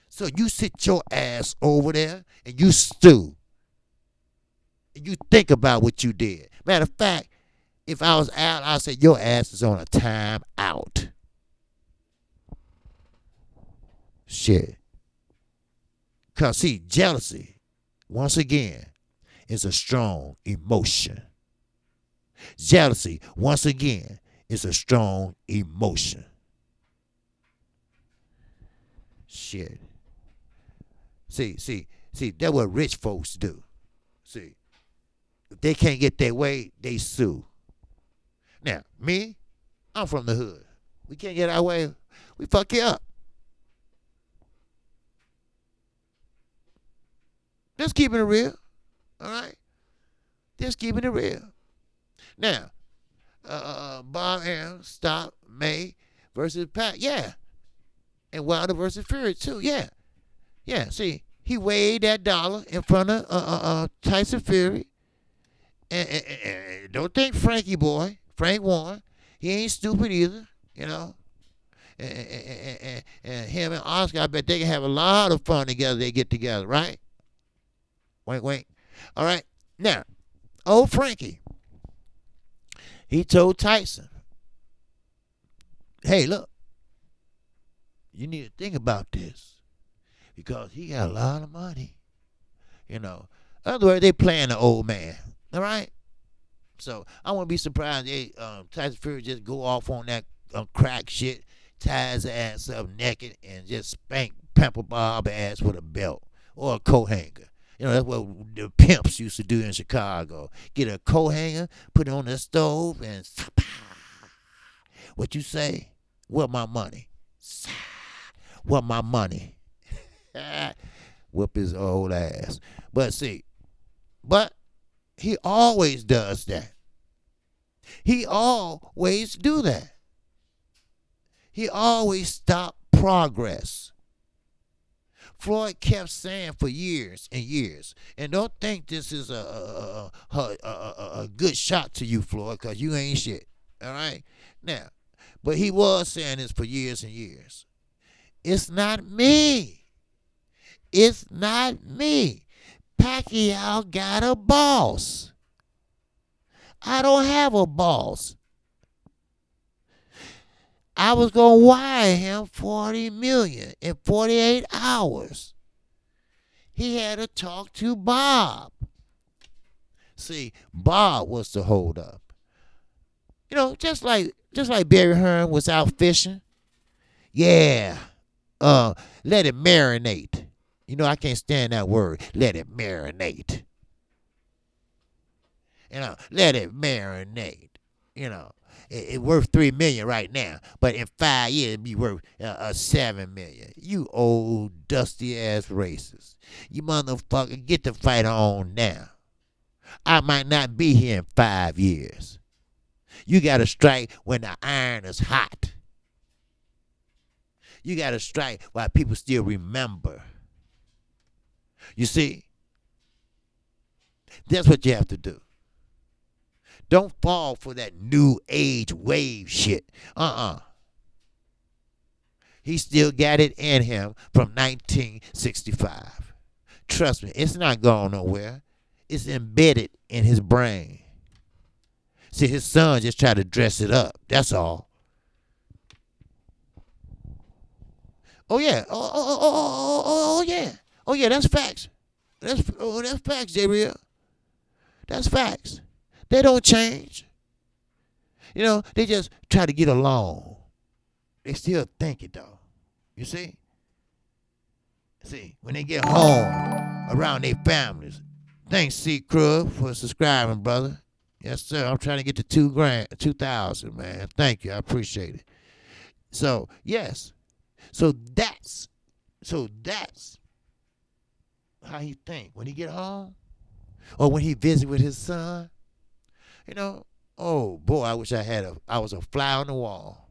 So you sit your ass over there and you stew. And you think about what you did. Matter of fact, if I was out, I'd say your ass is on a time out. Shit. Because, see, jealousy, once again, is a strong emotion. Jealousy, once again, is a strong emotion. Shit. See, that's what rich folks do. See, if they can't get their way, they sue. Now, me, I'm from the hood. We can't get our way, we fuck you up. Just keeping it real. All right? Just keeping it real. Now, Bob Arum stopped May versus Pac. Yeah. And Wilder versus Fury, too. Yeah. Yeah. See, he weighed that dollar in front of Tyson Fury. And don't think Frankie boy, Frank won. He ain't stupid either, you know. And him and Oscar, I bet they can have a lot of fun together. They get together, right? Wink, wink. All right. Now, old Frankie, he told Tyson, hey, look, you need to think about this because he got a lot of money. You know, in other words, they playing the old man. All right. So I wouldn't be surprised if Tyson Fury just go off on that crack shit, tie his ass up naked, and just spank Pamper Bob ass with a belt or a coat hanger. You know, that's what the pimps used to do in Chicago. Get a coat hanger, put it on the stove, and what you say? What my money? What my money? Whip his old ass. But see, he always does that. He always do that. He always stop progress. Floyd kept saying for years and years, and don't think this is a good shot to you, Floyd, because you ain't shit. All right? Now, but he was saying this for years and years. It's not me. It's not me. Pacquiao got a boss. I don't have a boss. I was going to wire him $40 million in 48 hours. He had to talk to Bob. See, Bob was the hold up. You know, just like Barry Hearn was out fishing. Yeah. Let it marinate. You know, I can't stand that word. Let it marinate. You know, let it marinate. You know, it's worth $3 million right now, but in 5 years it'll be worth $7 million. You old dusty ass racist. You motherfucker, get the fight on now. I might not be here in 5 years. You gotta strike when the iron is hot. You gotta strike while people still remember. You see? That's what you have to do. Don't fall for that new age wave shit. He still got it in him from 1965. Trust me, it's not going nowhere. It's embedded in his brain. See, his son just tried to dress it up. That's all. Oh, yeah. Oh, yeah. Oh, yeah, that's facts. That's facts, J-Real. That's facts. They don't change. You know, they just try to get along. They still think it, though. You see? See, when they get home around their families. Thanks, C. Krug, for subscribing, brother. Yes, sir. I'm trying to get to 2,000, man. Thank you. I appreciate it. So, yes. So that's how he think when he get home or when he visit with his son. You know, oh boy, I wish I was a fly on the wall.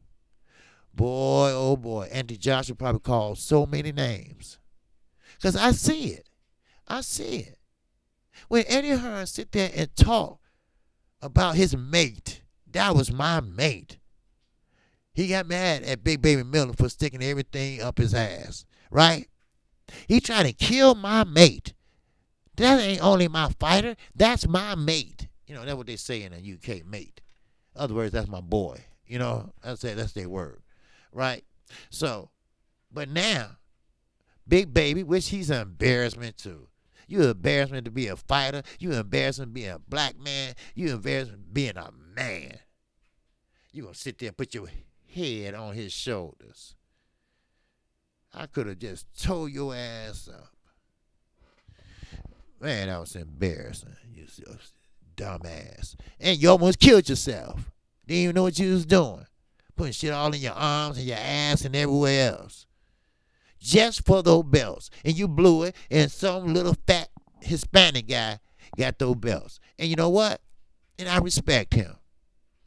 Boy, oh boy, Auntie Joshua probably called so many names. Because I see it. I see it. When Eddie Hearn sit there and talk about his mate, that was my mate. He got mad at Big Baby Miller for sticking everything up his ass, right? He trying to kill my mate. That ain't only my fighter, that's my mate. You know, that's what they say in the UK, mate. In other words, that's my boy. You know, that's their word, right? So, but now, Big Baby, which he's an embarrassment to. You an embarrassment to be a fighter. You an embarrassment to be a black man. You an embarrassment to being a man. You gonna sit there and put your head on his shoulders. I could have just tore your ass up. Man, that was embarrassing. You dumbass. And you almost killed yourself. Didn't even know what you was doing. Putting shit all in your arms and your ass and everywhere else. Just for those belts. And you blew it, and some little fat Hispanic guy got those belts. And you know what? And I respect him.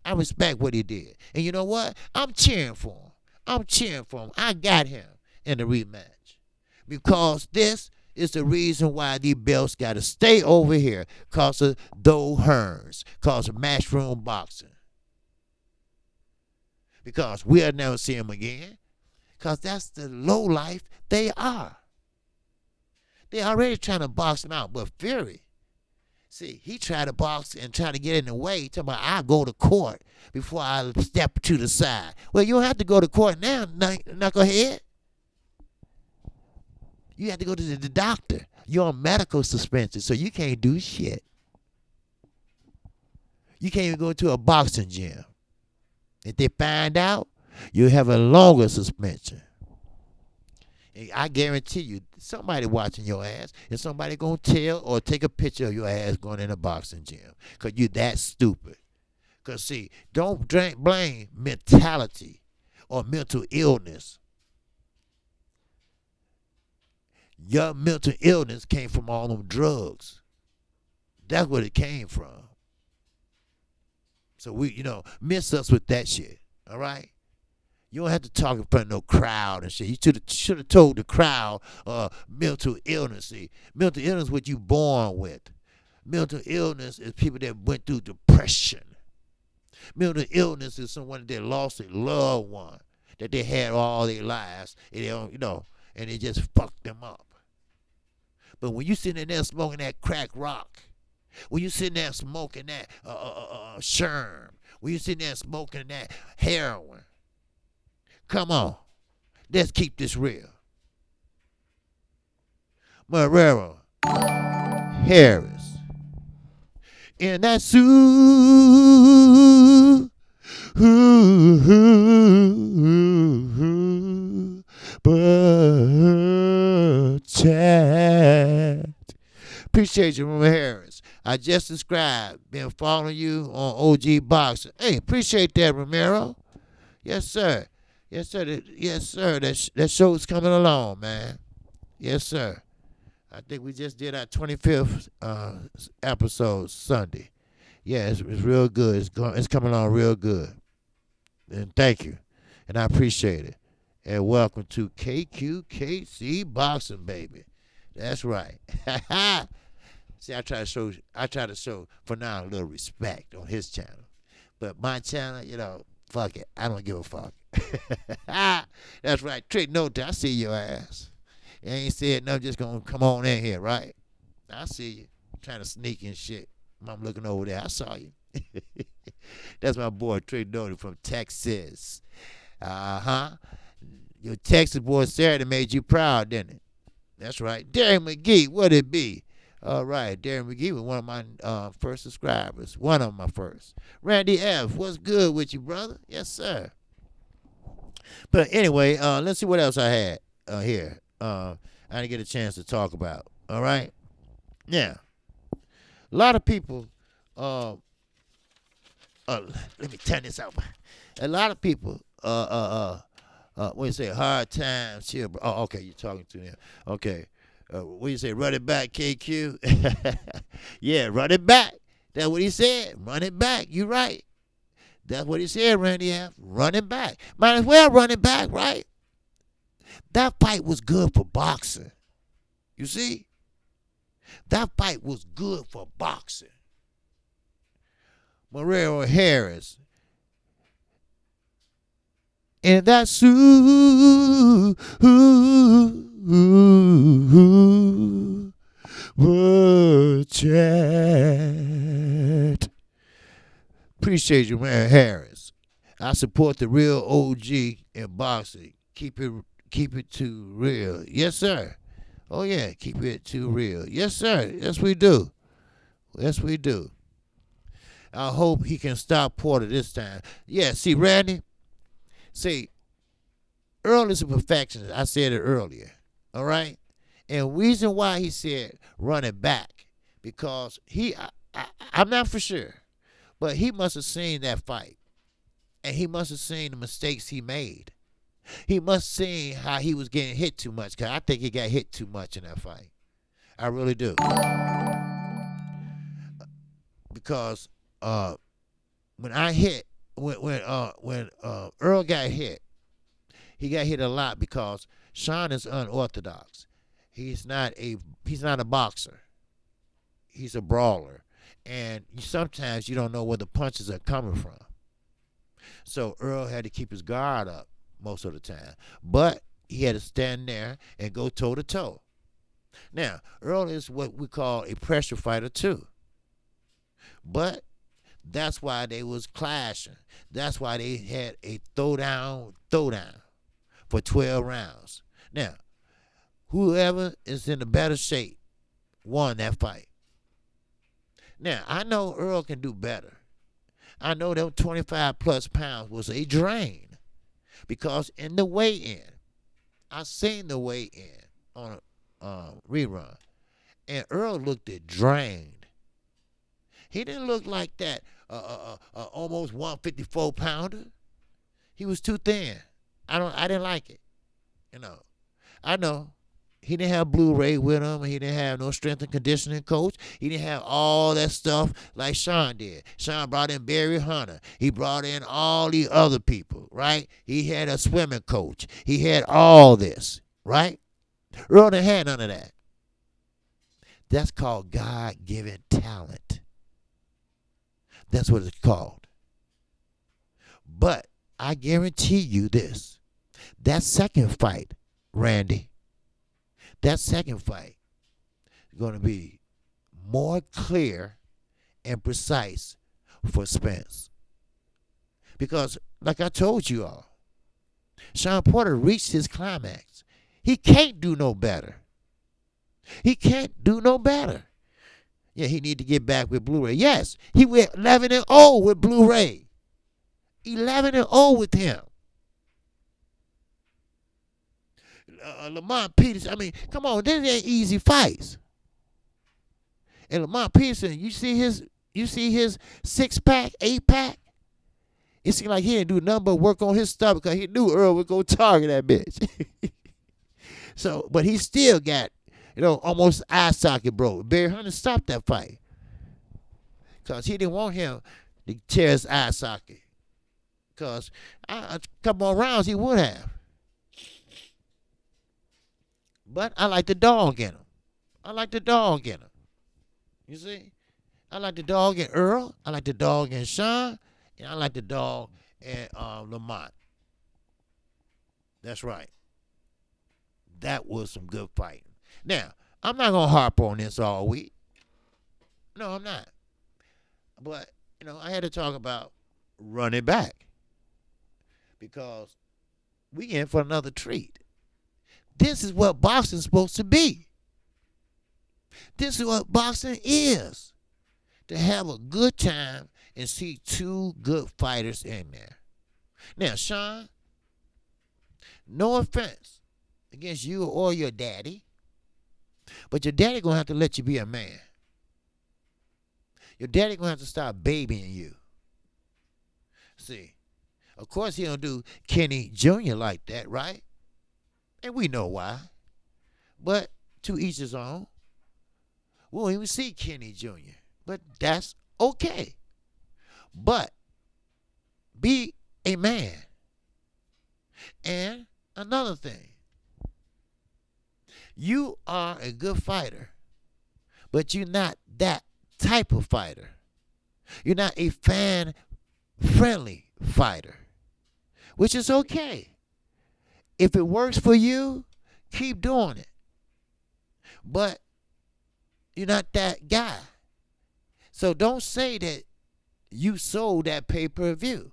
I respect what he did. And you know what? I'm cheering for him. I'm cheering for him. I got him in the rematch. Because this is the reason why these belts got to stay over here. Because of those Hearns. Because of matchroom boxing. Because we'll never see him again. Because that's the low life they are. They already trying to box him out. But Fury, see, he tried to box and try to get in the way. Talking about, I'll go to court before I step to the side. Well, you don't have to go to court now, knucklehead. You have to go to the doctor. You're on medical suspension, so you can't do shit. You can't even go to a boxing gym. If they find out, you'll have a longer suspension. And I guarantee you, somebody watching your ass, and somebody gonna tell or take a picture of your ass going in a boxing gym. Because you that stupid. Because see, don't blame mentality or mental illness. Your mental illness came from all them drugs. That's what it came from. So we, miss us with that shit. All right? You don't have to talk in front of no crowd and shit. You should have told the crowd mental illness. See, mental illness is what you born with. Mental illness is people that went through depression. Mental illness is someone that lost a loved one that they had all their lives, and they don't, and it just fucked them up. But when you sitting there smoking that crack rock, when you sitting there smoking that sherm, when you sitting there smoking that heroin, come on, let's keep this real. Marrero Harris in that suit, but chat. Appreciate you, Marrero Harris. I just subscribed. Been following you on OG Boxing. Hey, appreciate that, Romero. Yes, sir. Yes, sir. Yes, sir. That show's coming along, man. Yes, sir. I think we just did our 25th episode Sunday. Yeah, it's real good. It's coming along real good. And thank you. And I appreciate it. And welcome to KQKC Boxing, baby. That's right. See, I try to show for now a little respect on his channel. But my channel, fuck it. I don't give a fuck. That's right. Trick Note, I see your ass. You ain't said nothing, just gonna come on in here, right? I see you. Trying to sneak and shit. I'm looking over there. I saw you. That's my boy Trick Note from Texas. Your Texas boy Saturday made you proud, didn't it? That's right. Darren McGee, what'd it be? All right, Darren McGee was one of my first subscribers. One of my first. Randy F., what's good with you, brother? Yes, sir. But anyway, let's see what else I had here. I didn't get a chance to talk about. All right? Now, a lot of people, let me turn this over. A lot of people, what do you say, hard times here. Oh, okay, you're talking to him. Okay. What do you say, run it back, KQ? Yeah, run it back. That's what he said. Run it back. You're right. That's what he said, Randy F. Run it back. Might as well run it back, right? That fight was good for boxing. You see? That fight was good for boxing. Marrero Harris. And that suit. Chat. Appreciate you, man, Harris. I support the real OG in boxing. Keep it too real. Yes, sir. Oh yeah, keep it too real. Yes, sir. Yes, we do. Yes, we do. I hope he can stop Porter this time. Yeah, see, Randy. See, Earl is a perfectionist. I said it earlier. All right? And reason why he said run it back, because I'm not for sure, but he must have seen that fight. And he must have seen the mistakes he made. He must have seen how he was getting hit too much, because I think he got hit too much in that fight. I really do. Because when I hit, when Earl got hit, he got hit a lot because Sean is unorthodox. He's not a boxer. He's a brawler, and sometimes you don't know where the punches are coming from. So Earl had to keep his guard up most of the time, but he had to stand there and go toe to toe. Now Earl is what we call a pressure fighter too, but that's why they was clashing. That's why they had a throwdown for 12 rounds. Now, whoever is in the better shape won that fight. Now, I know Earl can do better. I know them 25 plus pounds was a drain because in the weigh-in, I seen the weigh-in on a rerun, and Earl looked at drained. He didn't look like that almost 154 pounder. He was too thin. I didn't like it. You know. I know. He didn't have Blu-ray with him. He didn't have no strength and conditioning coach. He didn't have all that stuff like Sean did. Sean brought in Barry Hunter. He brought in all the other people, right? He had a swimming coach. He had all this, right? Earl didn't have none of that. That's called God-given talent. That's what it's called. But I guarantee you this. That second fight, Randy, that second fight is going to be more clear and precise for Spence. Because, like I told you all, Sean Porter reached his climax. He can't do no better. He can't do no better. Yeah, he need to get back with Blu-ray. Yes, he went 11-0 with Blu-ray. 11-0 with him. Lamont Peterson, I mean, come on, this ain't easy fights. And Lamont Peterson, you see his 6-pack, 8-pack? It seemed like he didn't do nothing but work on his stomach because he knew Earl would go target that bitch. So, but he still got, almost eye socket broke. Barry Hunter stopped that fight because he didn't want him to tear his eye socket. Because a couple more rounds he would have. But I like the dog in him. You see? I like the dog in Earl. I like the dog in Sean. And I like the dog in Lamont. That's right. That was some good fighting. Now, I'm not going to harp on this all week. No, I'm not. But, I had to talk about running back. Because we in for another treat. This is what boxing's supposed to be. This is what boxing is. To have a good time and see two good fighters in there. Now, Sean, no offense against you or your daddy, but your daddy going to have to let you be a man. Your daddy going to have to stop babying you. See, of course he don't do Kenny Jr. like that, right? And we know why. But to each his own. We won't even see Kenny Jr. But that's okay. But be a man. And another thing. You are a good fighter. But you're not that type of fighter. You're not a fan-friendly fighter. Which is okay. If it works for you, keep doing it. But you're not that guy. So don't say that you sold that pay-per-view.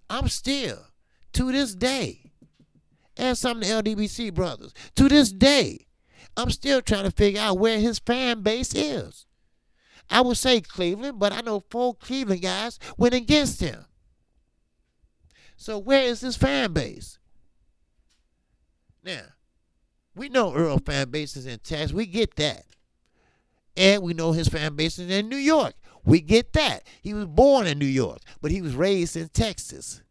I'm still, to this day, and some of the LDBC brothers, to this day, I'm still trying to figure out where his fan base is. I would say Cleveland, but I know 4 Cleveland guys went against him. So where is his fan base? Now, we know Earl fan base is in Texas. We get that. And we know his fan base is in New York. We get that. He was born in New York, but he was raised in Texas.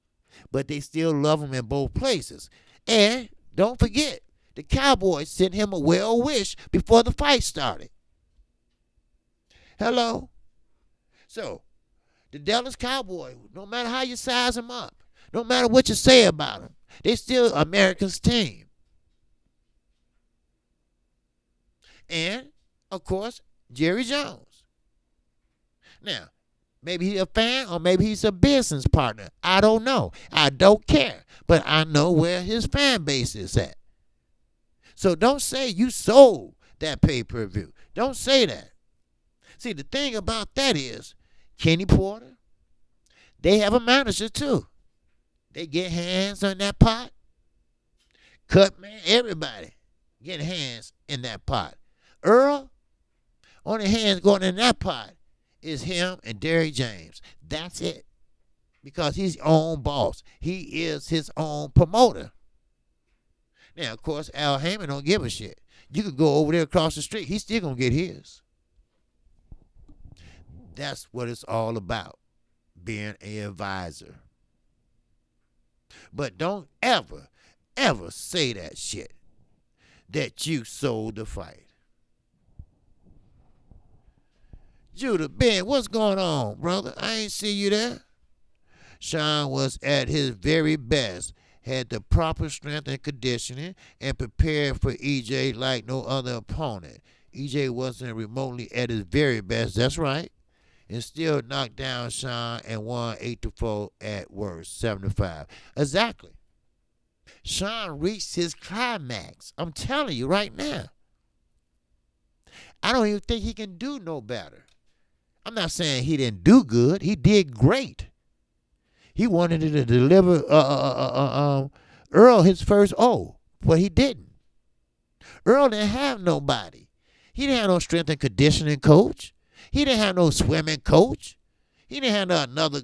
But they still love him in both places. And don't forget The Cowboys sent him a well wish before the fight started. Hello? So, the Dallas Cowboys, no matter how you size them up, no matter what you say about them, they still America's team. And, of course, Jerry Jones. Now, maybe he's a fan or maybe he's a business partner. I don't know. I don't care. But I know where his fan base is at. So don't say you sold that pay-per-view. Don't say that. See, the thing about that is, Kenny Porter, they have a manager too. They get hands on that pot. Cutman, everybody get hands in that pot. Earl, only hands going in that pot is him and Derrick James. That's it. Because he's his own boss. He is his own promoter. Now, of course, Al Heyman don't give a shit. You could go over there across the street. He's still going to get his. That's what it's all about, being an advisor. But don't ever, ever say that shit, that you sold the fight. Judah, Ben, what's going on, brother? I ain't see you there. Sean was at his very best, had the proper strength and conditioning, and prepared for EJ like no other opponent. EJ wasn't remotely at his very best, that's right, and still knocked down Sean and won 8-4 at worst, 7-5. Exactly. Sean reached his climax. I'm telling you right now. I don't even think he can do no better. I'm not saying he didn't do good. He did great. He wanted to deliver Earl his first O, but he didn't. Earl didn't have nobody. He didn't have no strength and conditioning coach. He didn't have no swimming coach. He didn't have another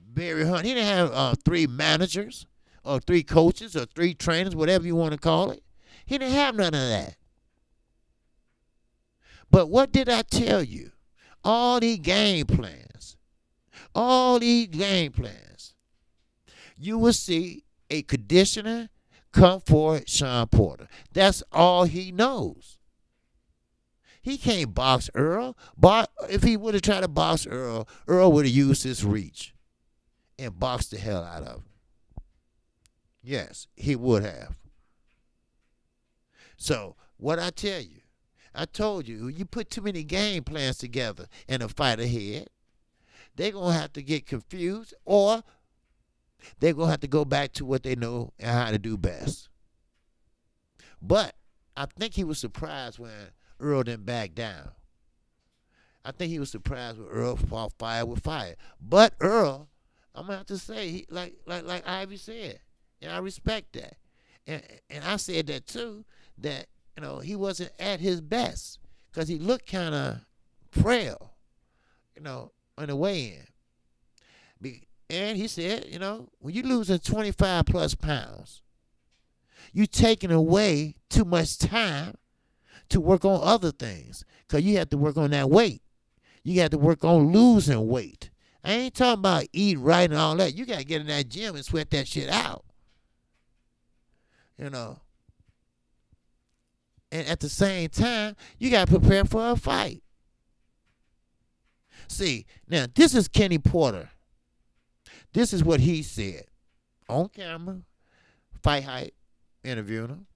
Barry Hunt. He didn't have 3 managers or 3 coaches or 3 trainers, whatever you want to call it. He didn't have none of that. But what did I tell you? All these game plans. You will see a conditioner come for Sean Porter. That's all he knows. He can't box Earl. But if he would have tried to box Earl, Earl would have used his reach and boxed the hell out of him. Yes, he would have. So, what I tell you, I told you, you put too many game plans together in a fight ahead, they're going to have to get confused, or they're going to have to go back to what they know and how to do best. But I think he was surprised when Earl didn't back down. I think he was surprised when Earl fought fire with fire. But Earl, I'm going to have to say, he, like Ivy said, and I respect that. And I said that too, that he wasn't at his best because he looked kind of frail, on the weigh-in. And he said, when you're losing 25 plus pounds, you're taking away too much time to work on other things because you have to work on that weight. You have to work on losing weight. I ain't talking about eating right and all that. You got to get in that gym and sweat that shit out. And at the same time, you got to prepare for a fight. See, now, this is Kenny Porter. This is what he said on camera, Fight Hype, interviewing him.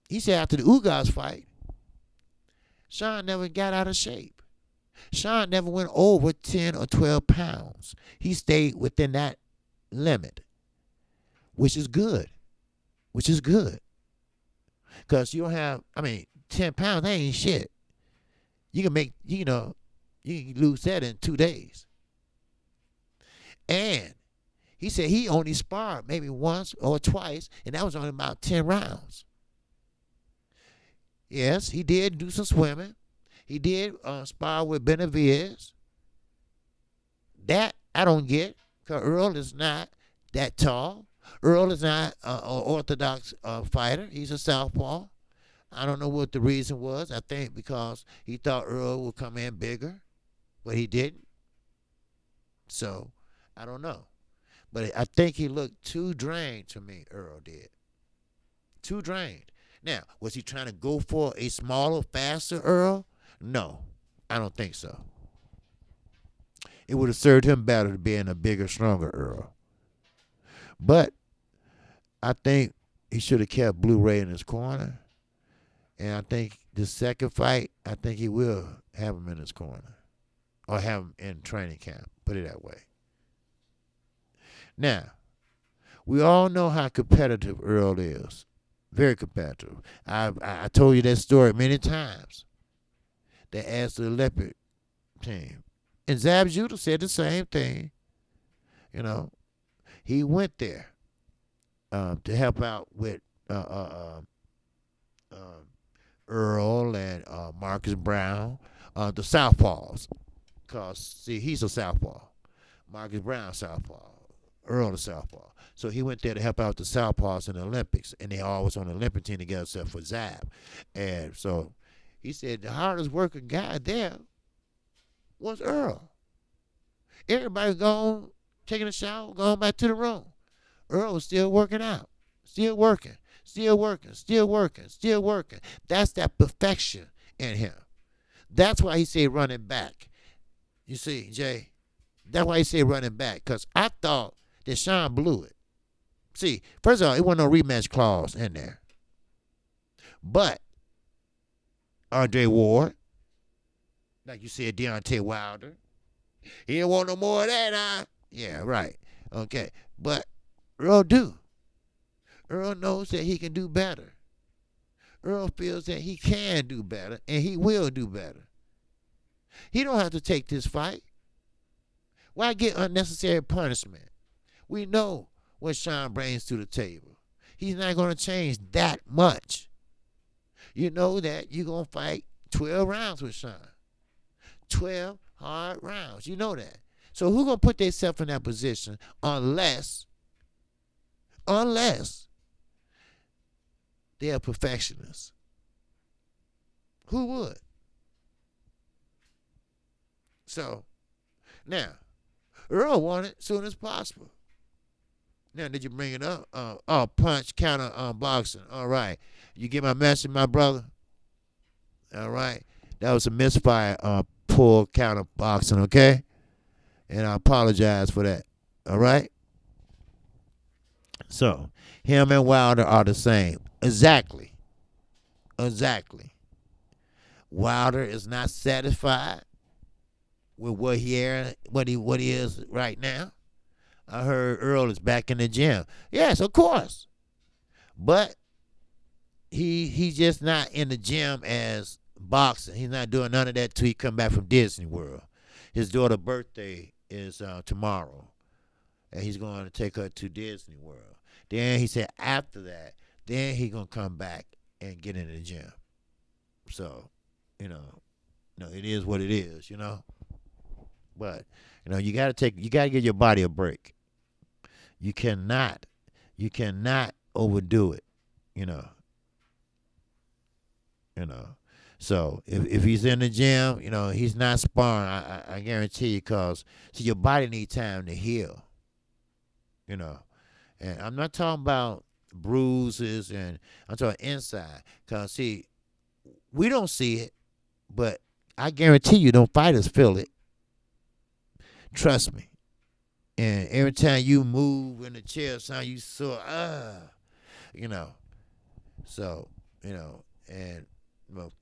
He said after the Ugas fight, Sean never got out of shape. Sean never went over 10 or 12 pounds. He stayed within that limit, which is good. Because you don't have, 10 pounds, that ain't shit. You can make, you can lose that in 2 days. And he said he only sparred maybe once or twice, and that was only about 10 rounds. Yes, he did do some swimming. He did spar with Benavidez. That I don't get, because Earl is not that tall. Earl is not an orthodox fighter. He's a southpaw. I don't know what the reason was. I think because he thought Earl would come in bigger, but he didn't. So, I don't know. But I think he looked too drained to me, Earl did. Too drained. Now, was he trying to go for a smaller, faster Earl? No, I don't think so. It would have served him better to be in a bigger, stronger Earl. But I think he should have kept Blue Ray in his corner. And I think the second fight, I think he will have him in his corner. Or have him in training camp. Put it that way. Now, we all know how competitive Earl is. Very competitive. I told you that story many times. They asked the Olympic team. And Zab Judah said the same thing. You know, he went there to help out with Earl and Marcus Brown, the Southpaws. Because, see, he's a Southpaw. Marcus Brown, Southpaw. Earl, the Southpaw. So he went there to help out the Southpaws in the Olympics. And they always on the Olympic team together except for Zab. And so he said the hardest working guy there was Earl. Everybody gone, taking a shower, going back to the room. Earl was still working out. Still working. Still working. Still working. Still working. That's that perfection in him. That's why he said running back. You see, Jay? That's why he said running back. Because I thought that Sean blew it. See, first of all, it wasn't no rematch clause in there. But Andre Ward, like you said, Deontay Wilder, he didn't want no more of that, huh? Yeah, right. Okay. But Earl do. Earl knows that he can do better. Earl feels that he can do better, and he will do better. He don't have to take this fight. Why get unnecessary punishment? We know what Sean brings to the table. He's not going to change that much. You know that you're going to fight 12 rounds with Sean. 12 hard rounds. You know that. So who going to put themselves in that position unless they're perfectionists? Who would? So, now, Earl wanted as soon as possible. Now, did you bring it up? Punch, counter, boxing. All right. You get my message, my brother? All right. That was a misfire, pull, counter, boxing, okay? And I apologize for that. All right? So, him and Wilder are the same. Exactly. Wilder is not satisfied with what he is right now. I heard Earl is back in the gym. Yes, of course. But he's just not in the gym as boxing. He's not doing none of that till he come back from Disney World. His daughter's birthday is tomorrow. And he's going to take her to Disney World. Then he said after that, then he going to come back and get in the gym. So, it is what it is, But, you got to give your body a break. You cannot overdo it, So if he's in the gym, he's not sparring. I guarantee you, because your body needs time to heal, And I'm not talking about bruises, and I'm talking inside. Because, see, we don't see it, but I guarantee you, them fighters feel it. Trust me. And every time you move in the chair, sound you sore, So, and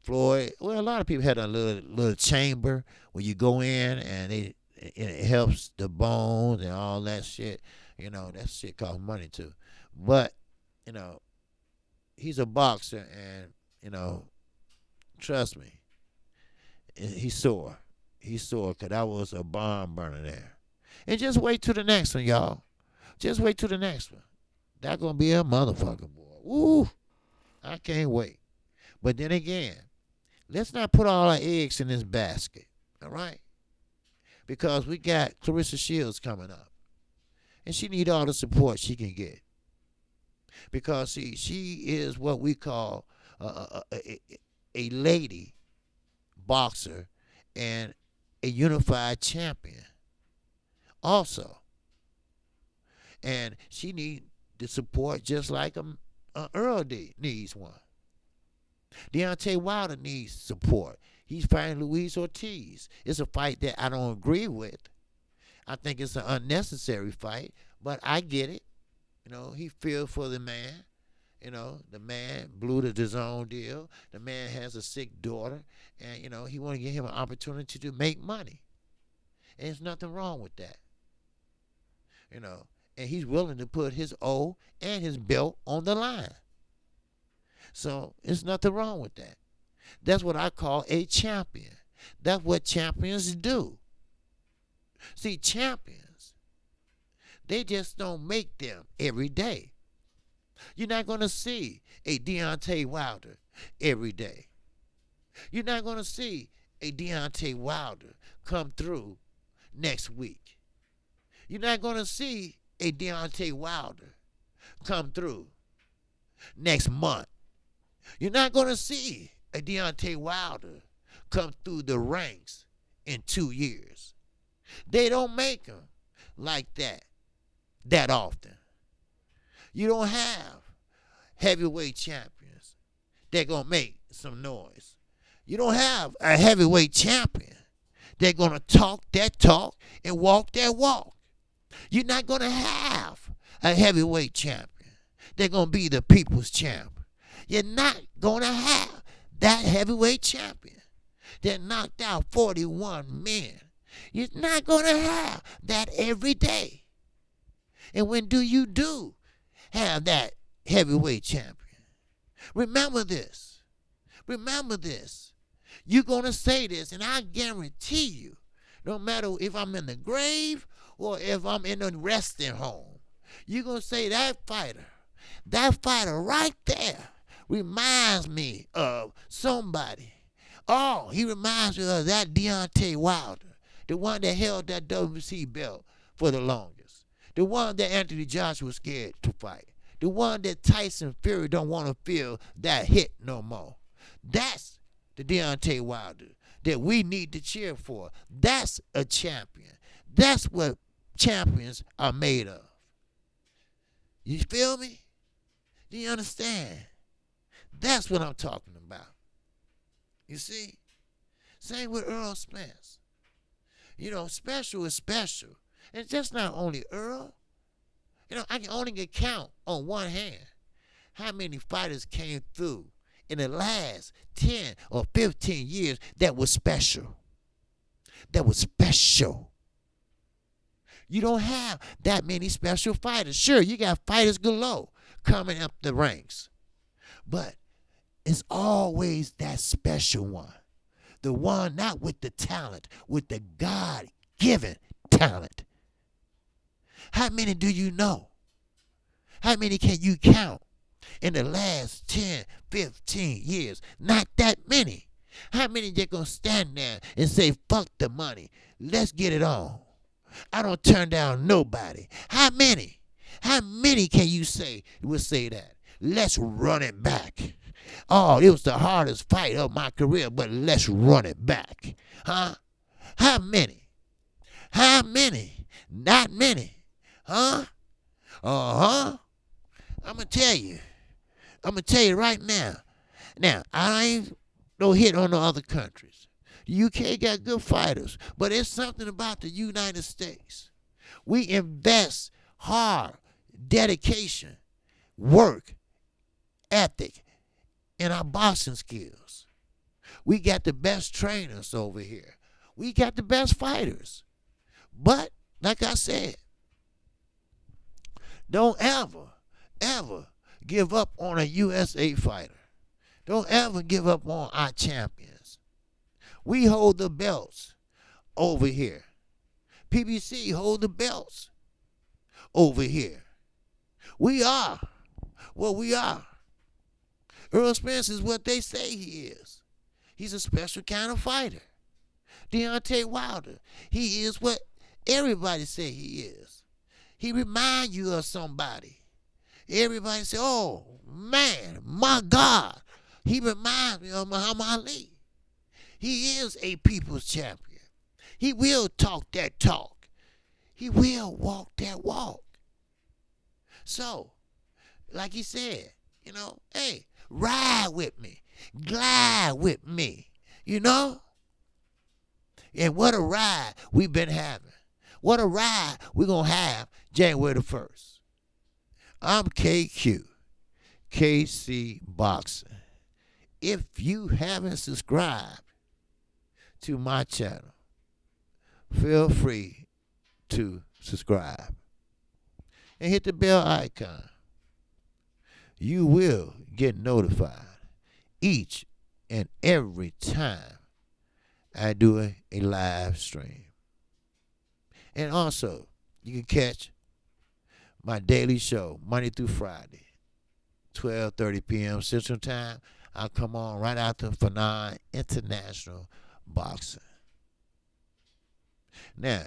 Floyd, well, a lot of people had a little chamber where you go in and it helps the bones and all that shit. That shit costs money too. But, he's a boxer, and, trust me, he's sore. He's sore because that was a bomb burner there. And just wait till the next one, y'all. Just wait till the next one. That's going to be a motherfucker, boy. Woo! I can't wait. But then again, let's not put all our eggs in this basket, all right? Because we got Clarissa Shields coming up. And she need all the support she can get. Because, see, she is what we call a lady boxer and a unified champion also. And she need the support just like Earl needs one. Deontay Wilder needs support. He's fighting Luis Ortiz. It's a fight that I don't agree with. I think it's an unnecessary fight, but I get it. He feels for the man. The man blew the DAZN deal. The man has a sick daughter, and he want to give him an opportunity to make money. And there's nothing wrong with that. And he's willing to put his O and his belt on the line. So there's nothing wrong with that. That's what I call a champion. That's what champions do. See, champions, they just don't make them every day. You're not going to see a Deontay Wilder every day. You're not going to see a Deontay Wilder come through next week. You're not going to see a Deontay Wilder come through next month. You're not going to see a Deontay Wilder come through the ranks in 2 years. They don't make them like that often. You don't have heavyweight champions that going to make some noise. You don't have a heavyweight champion that's going to talk that talk and walk that walk. You're not going to have a heavyweight champion that's going to be the people's champ. You're not going to have that heavyweight champion that knocked out 41 men. You're not going to have that every day. And when you have that heavyweight champion, remember this. Remember this. You're going to say this, and I guarantee you, no matter if I'm in the grave or if I'm in a resting home, you're going to say that fighter right there reminds me of somebody. Oh, he reminds me of that Deontay Wilder, the one that held that WC belt for the longest, the one that Anthony Joshua was scared to fight, the one that Tyson Fury don't want to feel that hit no more. That's the Deontay Wilder that we need to cheer for. That's a champion. That's what champions are made of. You feel me? Do you understand? That's what I'm talking about. You see? Same with Earl Spence. Special is special. And it's just not only Earl. I can only count on one hand how many fighters came through in the last 10 or 15 years that was special. That was special. You don't have that many special fighters. Sure, you got fighters galore coming up the ranks. But it's always that special one. The one not with the talent, with the God-given talent. How many do you know? How many can you count in the last 10, 15 years? Not that many. How many they going to stand there and say, fuck the money, let's get it on? I don't turn down nobody. How many? How many can you say will say that? Let's run it back. Oh, it was the hardest fight of my career, but let's run it back. Huh? How many? How many? Not many. Huh? Uh-huh. I'm going to tell you. I'm going to tell you right now. Now, I ain't no hit on the other countries. The UK got good fighters, but it's something about the United States. We invest hard, dedication, work, ethic, in our boxing skills. We got the best trainers over here. We got the best fighters. But, like I said, don't ever give up on a USA fighter. Don't ever give up on our champions. We hold the belts over here. PBC hold the belts over here. We are what we are. Earl Spence is what they say he is. He's a special kind of fighter. Deontay Wilder, he is what everybody say he is. He reminds you of somebody. Everybody say, oh, man, my God. He reminds me of Muhammad Ali. He is a people's champion. He will talk that talk. He will walk that walk. So, like he said, Hey, ride with me, glide with me, you know? And what a ride we've been having. What a ride we're going to have January the 1st. I'm KQ, KC Boxing. If you haven't subscribed to my channel, feel free to subscribe and hit the bell icon. You will get notified each and every time I do a live stream. And also, you can catch my daily show Monday through Friday, 12:30 p.m. Central Time. I'll come on right after Fanon International Boxing. Now,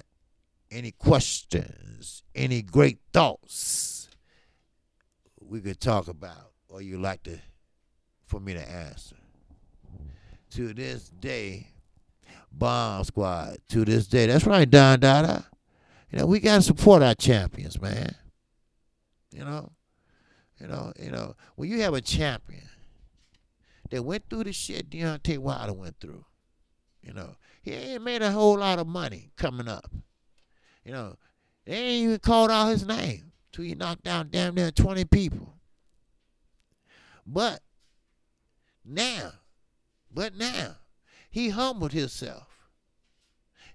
any questions, any great thoughts we could talk about or you'd like for me to answer? To this day, Bomb Squad, to this day. That's right, Don Dada. We got to support our champions, man. When you have a champion that went through the shit Deontay Wilder went through, he ain't made a whole lot of money coming up. They ain't even called out his name till he knocked down damn near 20 people. But now, he humbled himself.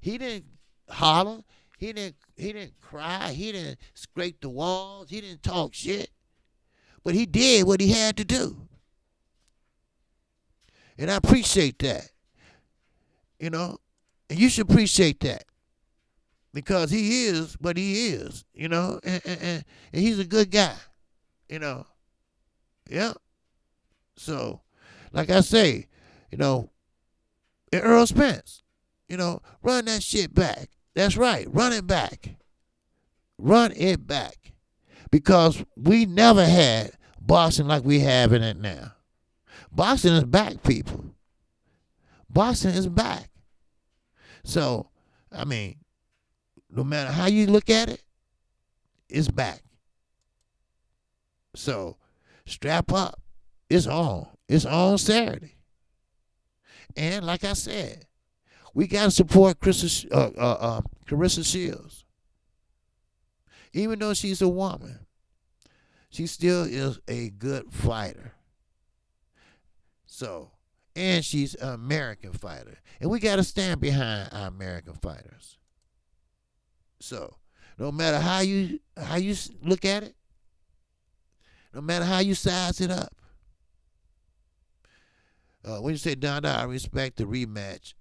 He didn't holler. He didn't cry. He didn't scrape the walls. He didn't talk shit. But he did what he had to do. And I appreciate that. And you should appreciate that. Because he is what he is, and he's a good guy, Yeah. So, like I say, and Earl Spence, run that shit back. That's right, run it back. Run it back. Because we never had boxing like we have in it now. Boxing is back, people. Boxing is back. So, no matter how you look at it, it's back. So, strap up. It's on. It's on Saturday. And like I said, we got to support Clarissa Shields. Even though she's a woman, she still is a good fighter. So, and she's an American fighter. And we got to stand behind our American fighters. So, no matter how you look at it, no matter how you size it up, when you say, Don, I respect the rematch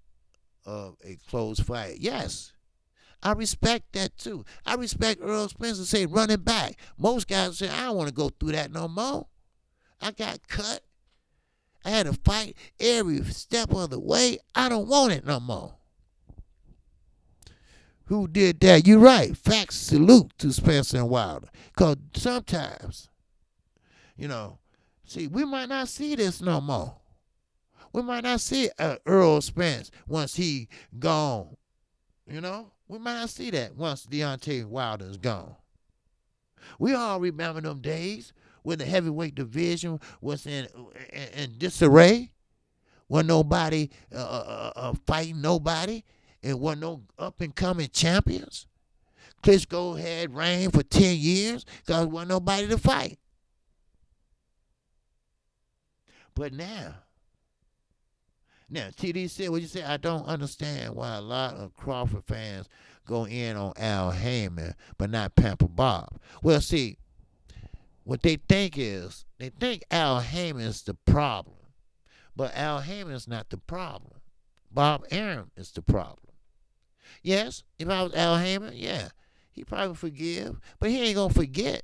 of a close fight. Yes, I respect that too. I respect Earl Spencer say running back. Most guys say, I don't want to go through that no more. I got cut. I had to fight every step of the way. I don't want it no more. Who did that? You're right. Facts salute to Spence and Wilder. Because sometimes, see, we might not see this no more. We might not see Earl Spence once he gone. We might not see that once Deontay Wilder is gone. We all remember them days when the heavyweight division was in disarray. Wasn't nobody fighting nobody. And wasn't no up-and-coming champions. Klitschko had reigned for 10 years because there wasn't nobody to fight. But now, TD said what you said, I don't understand why a lot of Crawford fans go in on Al Heyman, but not Pamper Bob. Well, see, what they think is, they think Al Heyman's the problem. But Al Heyman's not the problem. Bob Arum is the problem. Yes, if I was Al Heyman, yeah, he probably forgive, but he ain't going to forget.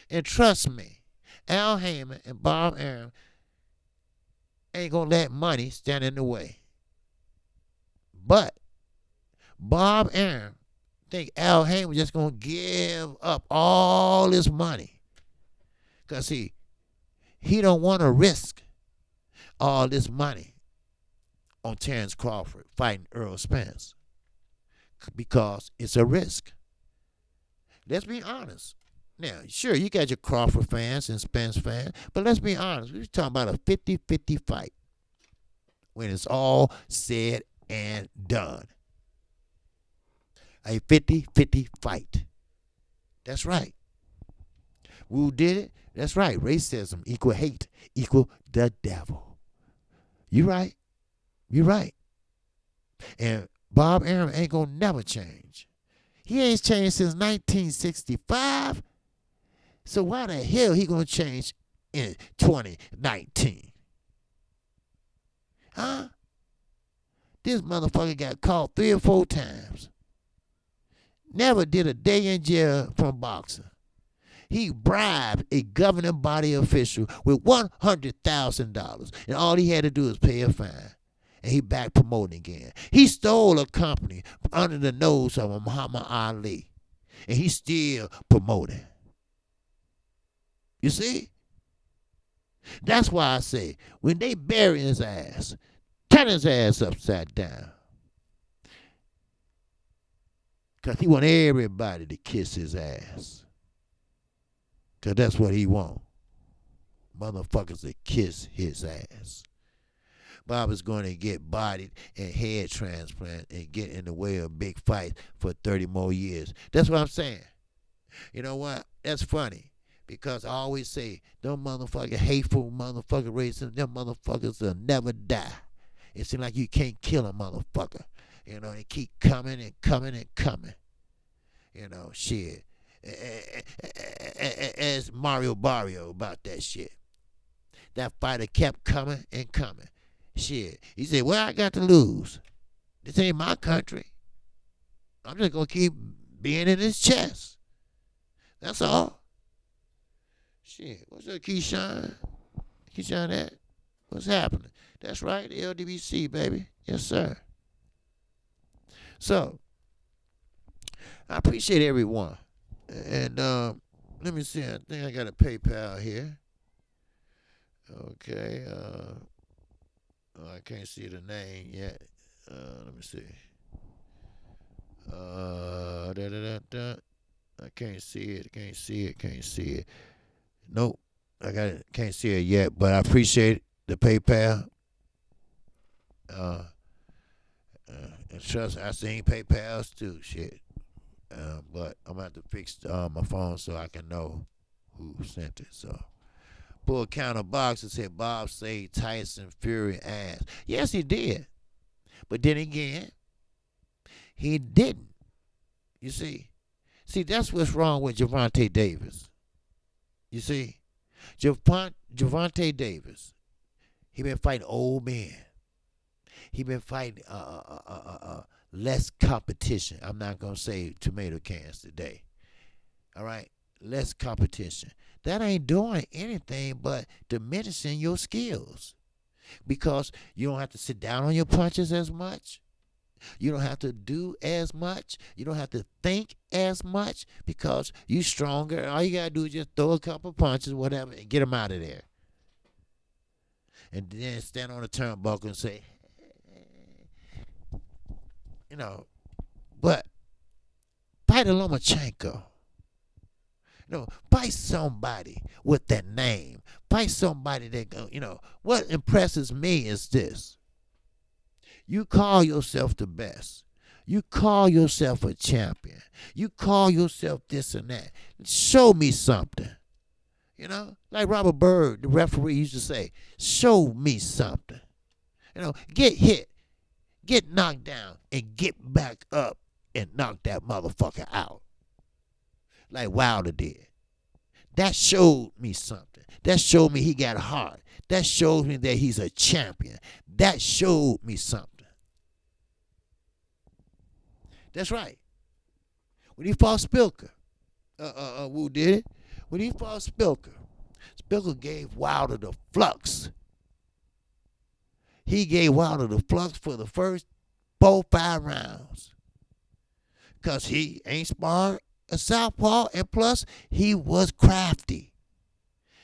And trust me, Al Heyman and Bob Arum ain't going to let money stand in the way. But Bob Arum think Al Heyman just going to give up all his money. Because, see, he don't want to risk all this money on Terrence Crawford fighting Earl Spence. Because it's a risk. Let's be honest. Now, sure, you got your Crawford fans and Spence fans, but let's be honest. We're talking about a 50-50 fight when it's all said and done. A 50-50 fight. That's right. Who did it? That's right. Racism equal hate equal the devil. You right. You right. And Bob Arum ain't gonna never change. He ain't changed since 1965. So why the hell he gonna change in 2019? Huh? This motherfucker got caught 3 or 4 times. Never did a day in jail from boxing. He bribed a governing body official with $100,000, and all he had to do was pay a fine. And he back promoting again. He stole a company under the nose of Muhammad Ali, and he still promoting. You see? That's why I say, when they bury his ass, turn his ass upside down. Because he want everybody to kiss his ass. Because that's what he want. Motherfuckers to kiss his ass. Bob is going to get bodied and head transplant and get in the way of big fights for 30 more years. That's what I'm saying. You know what? That's funny. Because I always say, them motherfucking hateful motherfucking racists, them motherfuckers will never die. It seems like you can't kill a motherfucker. You know, they keep coming and coming and coming. You know, shit. As Mario Barrio about that shit. That fighter kept coming and coming. Shit. He said, well, I got to lose. This ain't my country. I'm just going to keep being in his chest. That's all. Shit. What's up, Keyshawn? Keyshawn, that? What's happening? That's right, the LDBC, baby. Yes, sir. So, I appreciate everyone. And let me see. I think I got a PayPal here. Okay. I can't see the name yet. Let me see. I can't see it. Can't see it. Can't see it. Nope. I got it. Can't see it yet. But I appreciate the PayPal. And trust, I seen PayPals too. Shit. But I'm going to have to fix my phone so I can know who sent it. So, pull a counter box and said Bob saved Tyson Fury ass. Yes, he did. But then again, he didn't. You see? See, that's what's wrong with Gervonta Davis. You see? Gervonta Davis, he been fighting old men. He been fighting less competition. I'm not going to say tomato cans today. All right? Less competition. That ain't doing anything but diminishing your skills. Because you don't have to sit down on your punches as much. You don't have to do as much. You don't have to think as much because you stronger. All you got to do is just throw a couple punches, whatever, and get them out of there. And then stand on the turnbuckle and say, you know, but fight a Lomachenko. You know, fight somebody with that name. Fight somebody that, you know, what impresses me is this. You call yourself the best. You call yourself a champion. You call yourself this and that. Show me something. You know, like Robert Byrd, the referee, used to say, show me something. You know, get hit. Get knocked down and get back up and knock that motherfucker out. Like Wilder did. That showed me something. That showed me he got heart. That showed me that he's a champion. That showed me something. That's right. When he fought Spilker, Wu did it. When he fought Spilker, Spilker gave Wilder the flux. He gave Wilder the flux for the first 4-5 rounds. Because he ain't sparred a southpaw, and plus, he was crafty.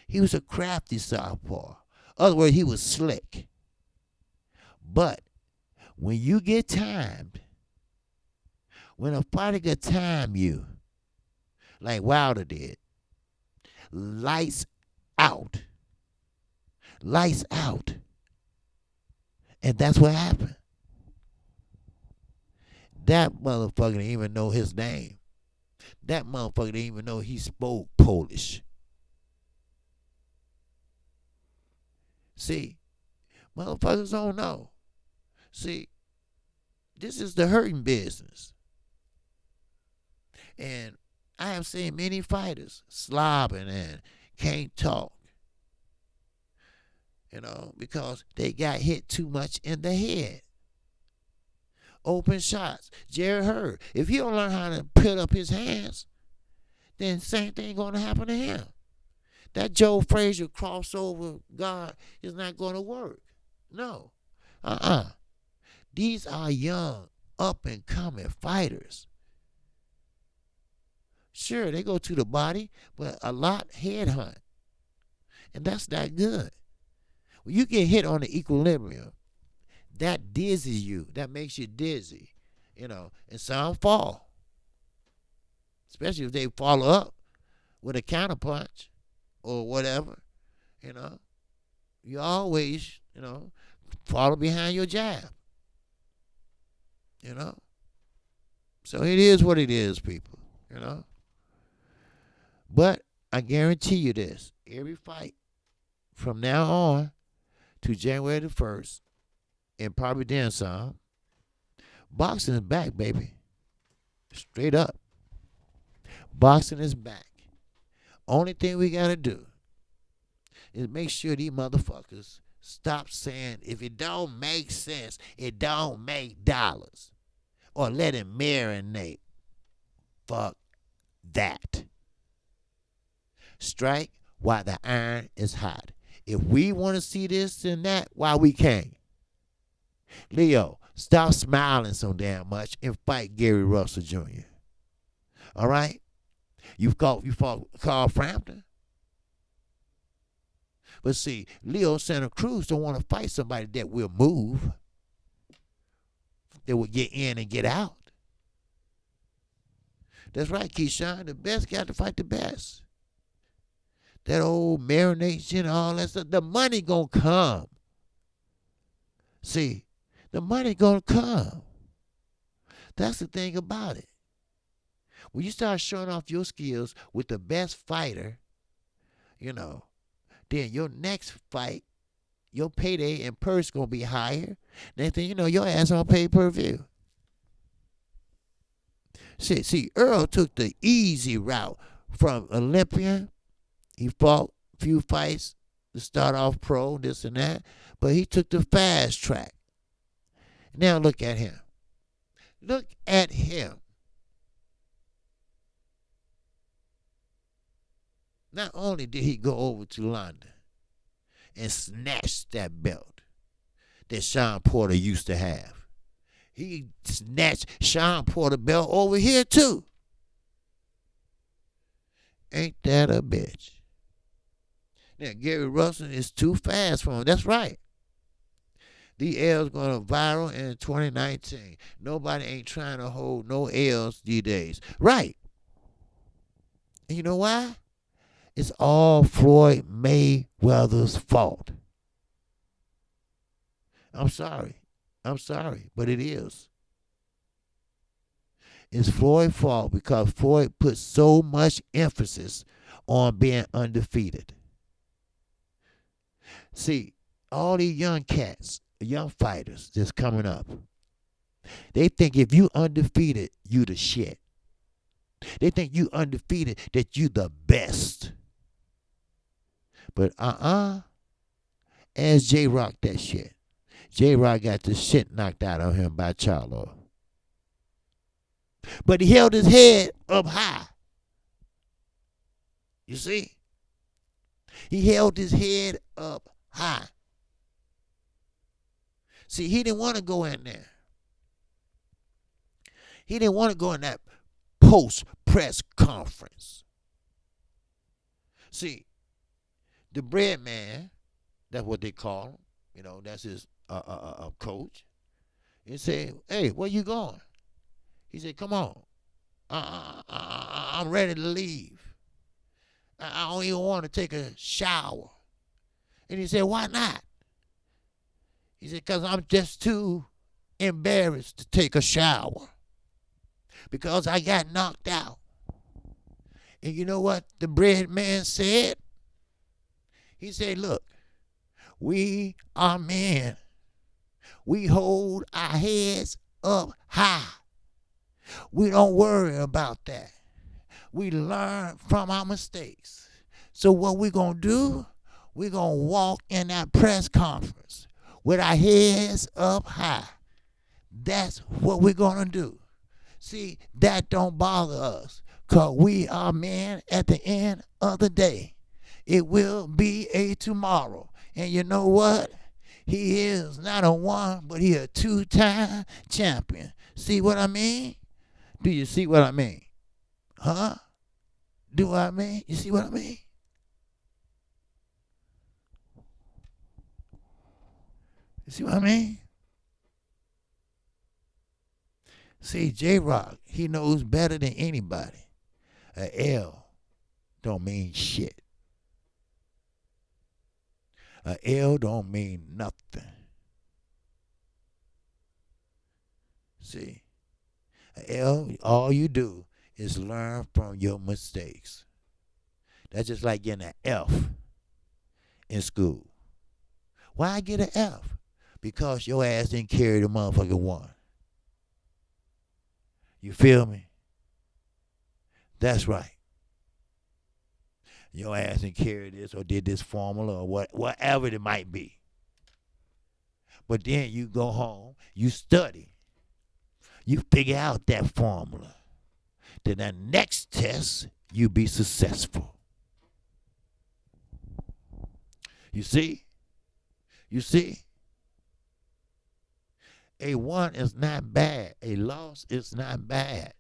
He was a crafty southpaw. In other words, he was slick. But when you get timed, when a fighter can time you, like Wilder did, lights out. Lights out. And that's what happened. That motherfucker didn't even know his name. That motherfucker didn't even know he spoke Polish. See, motherfuckers don't know. See, this is the hurting business. And I have seen many fighters slobbing and can't talk. Because they got hit too much in the head. Open shots. Jerry Hurd. If he don't learn how to put up his hands, then same thing going to happen to him. That Joe Frazier crossover guard is not going to work. No. These are young, up-and-coming fighters. Sure, they go to the body, but a lot headhunt. And that's not good. When you get hit on the equilibrium, that dizzies you. That makes you dizzy. And some fall. Especially if they follow up with a counterpunch or whatever. You always, follow behind your jab. So it is what it is, people. But I guarantee you this. Every fight from now on to January the 1st, and probably then some, boxing is back, baby. Straight up. Boxing is back. Only thing we got to do is make sure these motherfuckers stop saying, if it don't make sense, it don't make dollars. Or let it marinate. Fuck that. Strike while the iron is hot. If we want to see this and that, why we can't? Leo, stop smiling so damn much and fight Gary Russell Jr. All right? You fought Carl Frampton. But see, Leo Santa Cruz don't want to fight somebody that will move. That will get in and get out. That's right, Keyshawn. The best got to fight the best. That old marination, all that stuff. The money gonna come. See, the money gonna come. That's the thing about it. When you start showing off your skills with the best fighter, then your next fight, your payday and purse gonna be higher. Next thing you know, your ass on pay-per-view. See, Earl took the easy route from Olympian. He fought a few fights to start off pro, this and that, but he took the fast track. Now look at him. Look at him. Not only did he go over to London and snatch that belt that Sean Porter used to have, he snatched Sean Porter belt over here too. Ain't that a bitch? Now, Gary Russell is too fast for him. That's right. The L's going to viral in 2019. Nobody ain't trying to hold no L's these days. Right. And you know why? It's all Floyd Mayweather's fault. I'm sorry, but it is. It's Floyd's fault because Floyd put so much emphasis on being undefeated. See, all these young cats, young fighters that's coming up, they think if you undefeated, you the shit. They think you undefeated, that you the best. But ask J-Rock that shit. J-Rock got the shit knocked out of him by Charlo. But he held his head up high. You see? He held his head up high. See, he didn't want to go in there. He didn't want to go in that post-press conference. See, the bread man, that's what they call him. That's his coach. He said, hey, where you going? He said, come on. I'm ready to leave. I don't even want to take a shower. And he said, why not? He said, because I'm just too embarrassed to take a shower because I got knocked out. And you know what the bread man said? He said, look, we are men. We hold our heads up high. We don't worry about that. We learn from our mistakes. So what we're going to do, we're going to walk in that press conference with our heads up high. That's what we're going to do. See, that don't bother us because we are men at the end of the day. It will be a tomorrow. And you know what? He is not a one, but he a two-time champion. See what I mean? Do you see what I mean? Huh? Do I mean? You see what I mean? You see what I mean? See, J-Rock, he knows better than anybody. A L don't mean shit. A L don't mean nothing. See, a L, all you do is learn from your mistakes. That's just like getting an F in school. Why I get an F? Because your ass didn't carry the motherfucking one. You feel me? That's right. Your ass didn't carry this or did this formula or whatever it might be. But then you go home, you study. You figure out that formula. Then the next test, you be successful. You see? You see? A one is not bad. A loss is not bad.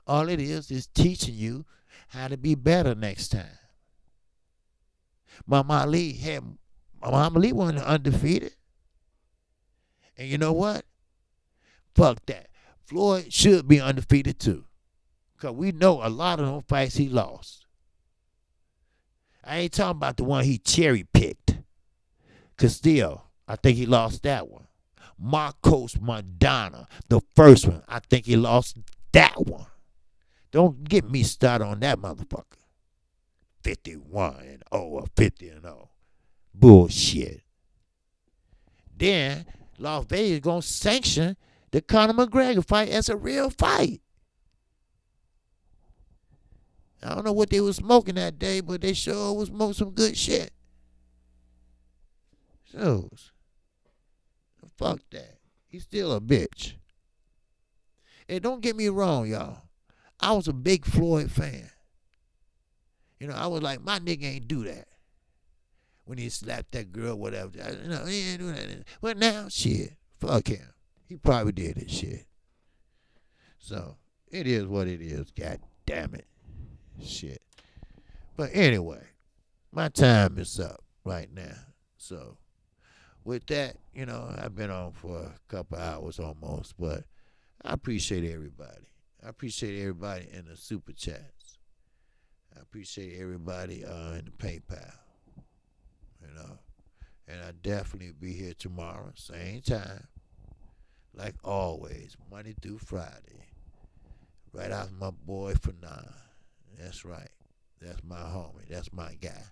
All it is teaching you how to be better next time. Muhammad Ali wasn't undefeated. And you know what? Fuck that. Floyd should be undefeated too. Because we know a lot of them fights he lost. I ain't talking about the one he cherry picked. Castillo, I think he lost that one. Marcos Madonna, the first one, I think he lost that one. Don't get me started on that motherfucker. 51-0 or 50-0. Bullshit. Then Las Vegas gonna sanction the Conor McGregor fight as a real fight. I don't know what they was smoking that day, but they sure was smoking some good shit. So, fuck that. He's still a bitch. And don't get me wrong, y'all. I was a big Floyd fan. You know, I was like, my nigga ain't do that. When he slapped that girl, whatever. You know, he ain't do that. But now, shit, fuck him. He probably did this shit. So, it is what it is. God damn it. Shit. But anyway, my time is up right now. So, with that, you know, I've been on for a couple hours almost, but I appreciate everybody. I appreciate everybody in the super chats. I appreciate everybody in the PayPal. You know, and I definitely be here tomorrow, same time, like always, Monday through Friday. Right after my boy Fanon. That's right. That's my homie. That's my guy.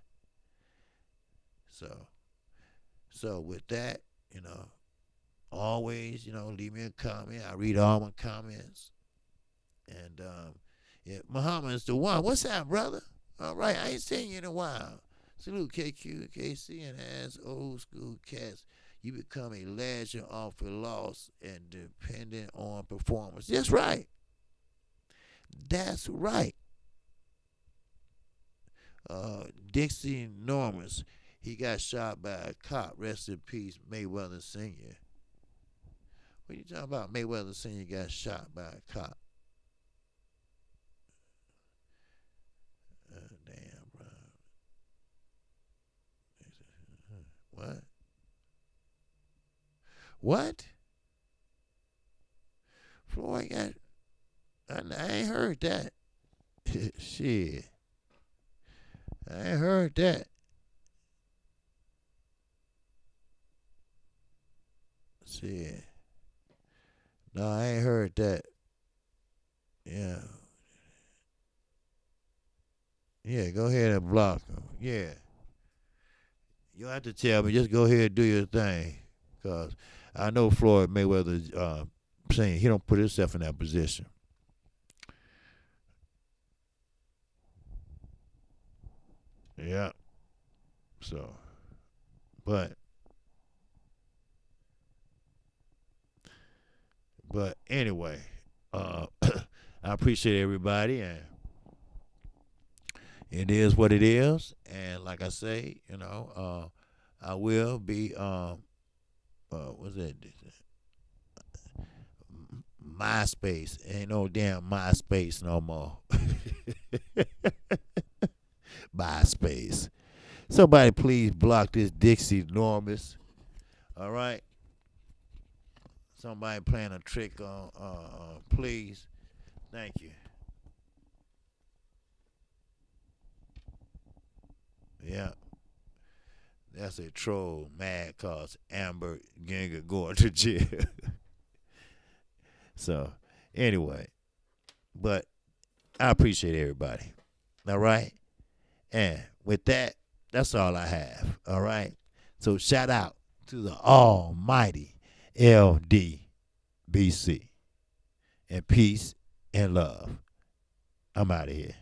So with that, you know, always, you know, leave me a comment. I read all my comments. And yeah, Muhammad is the one. What's up, brother? All right, I ain't seen you in a while. Salute KQ, KC, and as old school cats, you become a legend off a loss and dependent on performance. That's right. That's right. Dixie Normus, he got shot by a cop. Rest in peace, Mayweather Sr. What are you talking about? Mayweather Sr. got shot by a cop. Damn, bro. What? What? Floyd got... I ain't heard that. Shit. I ain't heard that. Shit. No, I ain't heard that. Yeah. Yeah, go ahead and block them. Yeah. You don't have to tell me. Just go ahead and do your thing. Because I know Floyd Mayweather saying he don't put himself in that position. Yeah. So, but anyway, I appreciate everybody, and it is what it is. And like I say, I will be what's that? MySpace. Ain't no damn MySpace no more. MySpace. Somebody please block this Dixie Enormous. All right. Somebody playing a trick on please. Thank you. Yeah. That's a troll mad cause Amber Ginger going to jail. So anyway, but I appreciate everybody. All right. And with that, that's all I have. All right. So shout out to the almighty LDBC and peace and love. I'm out of here.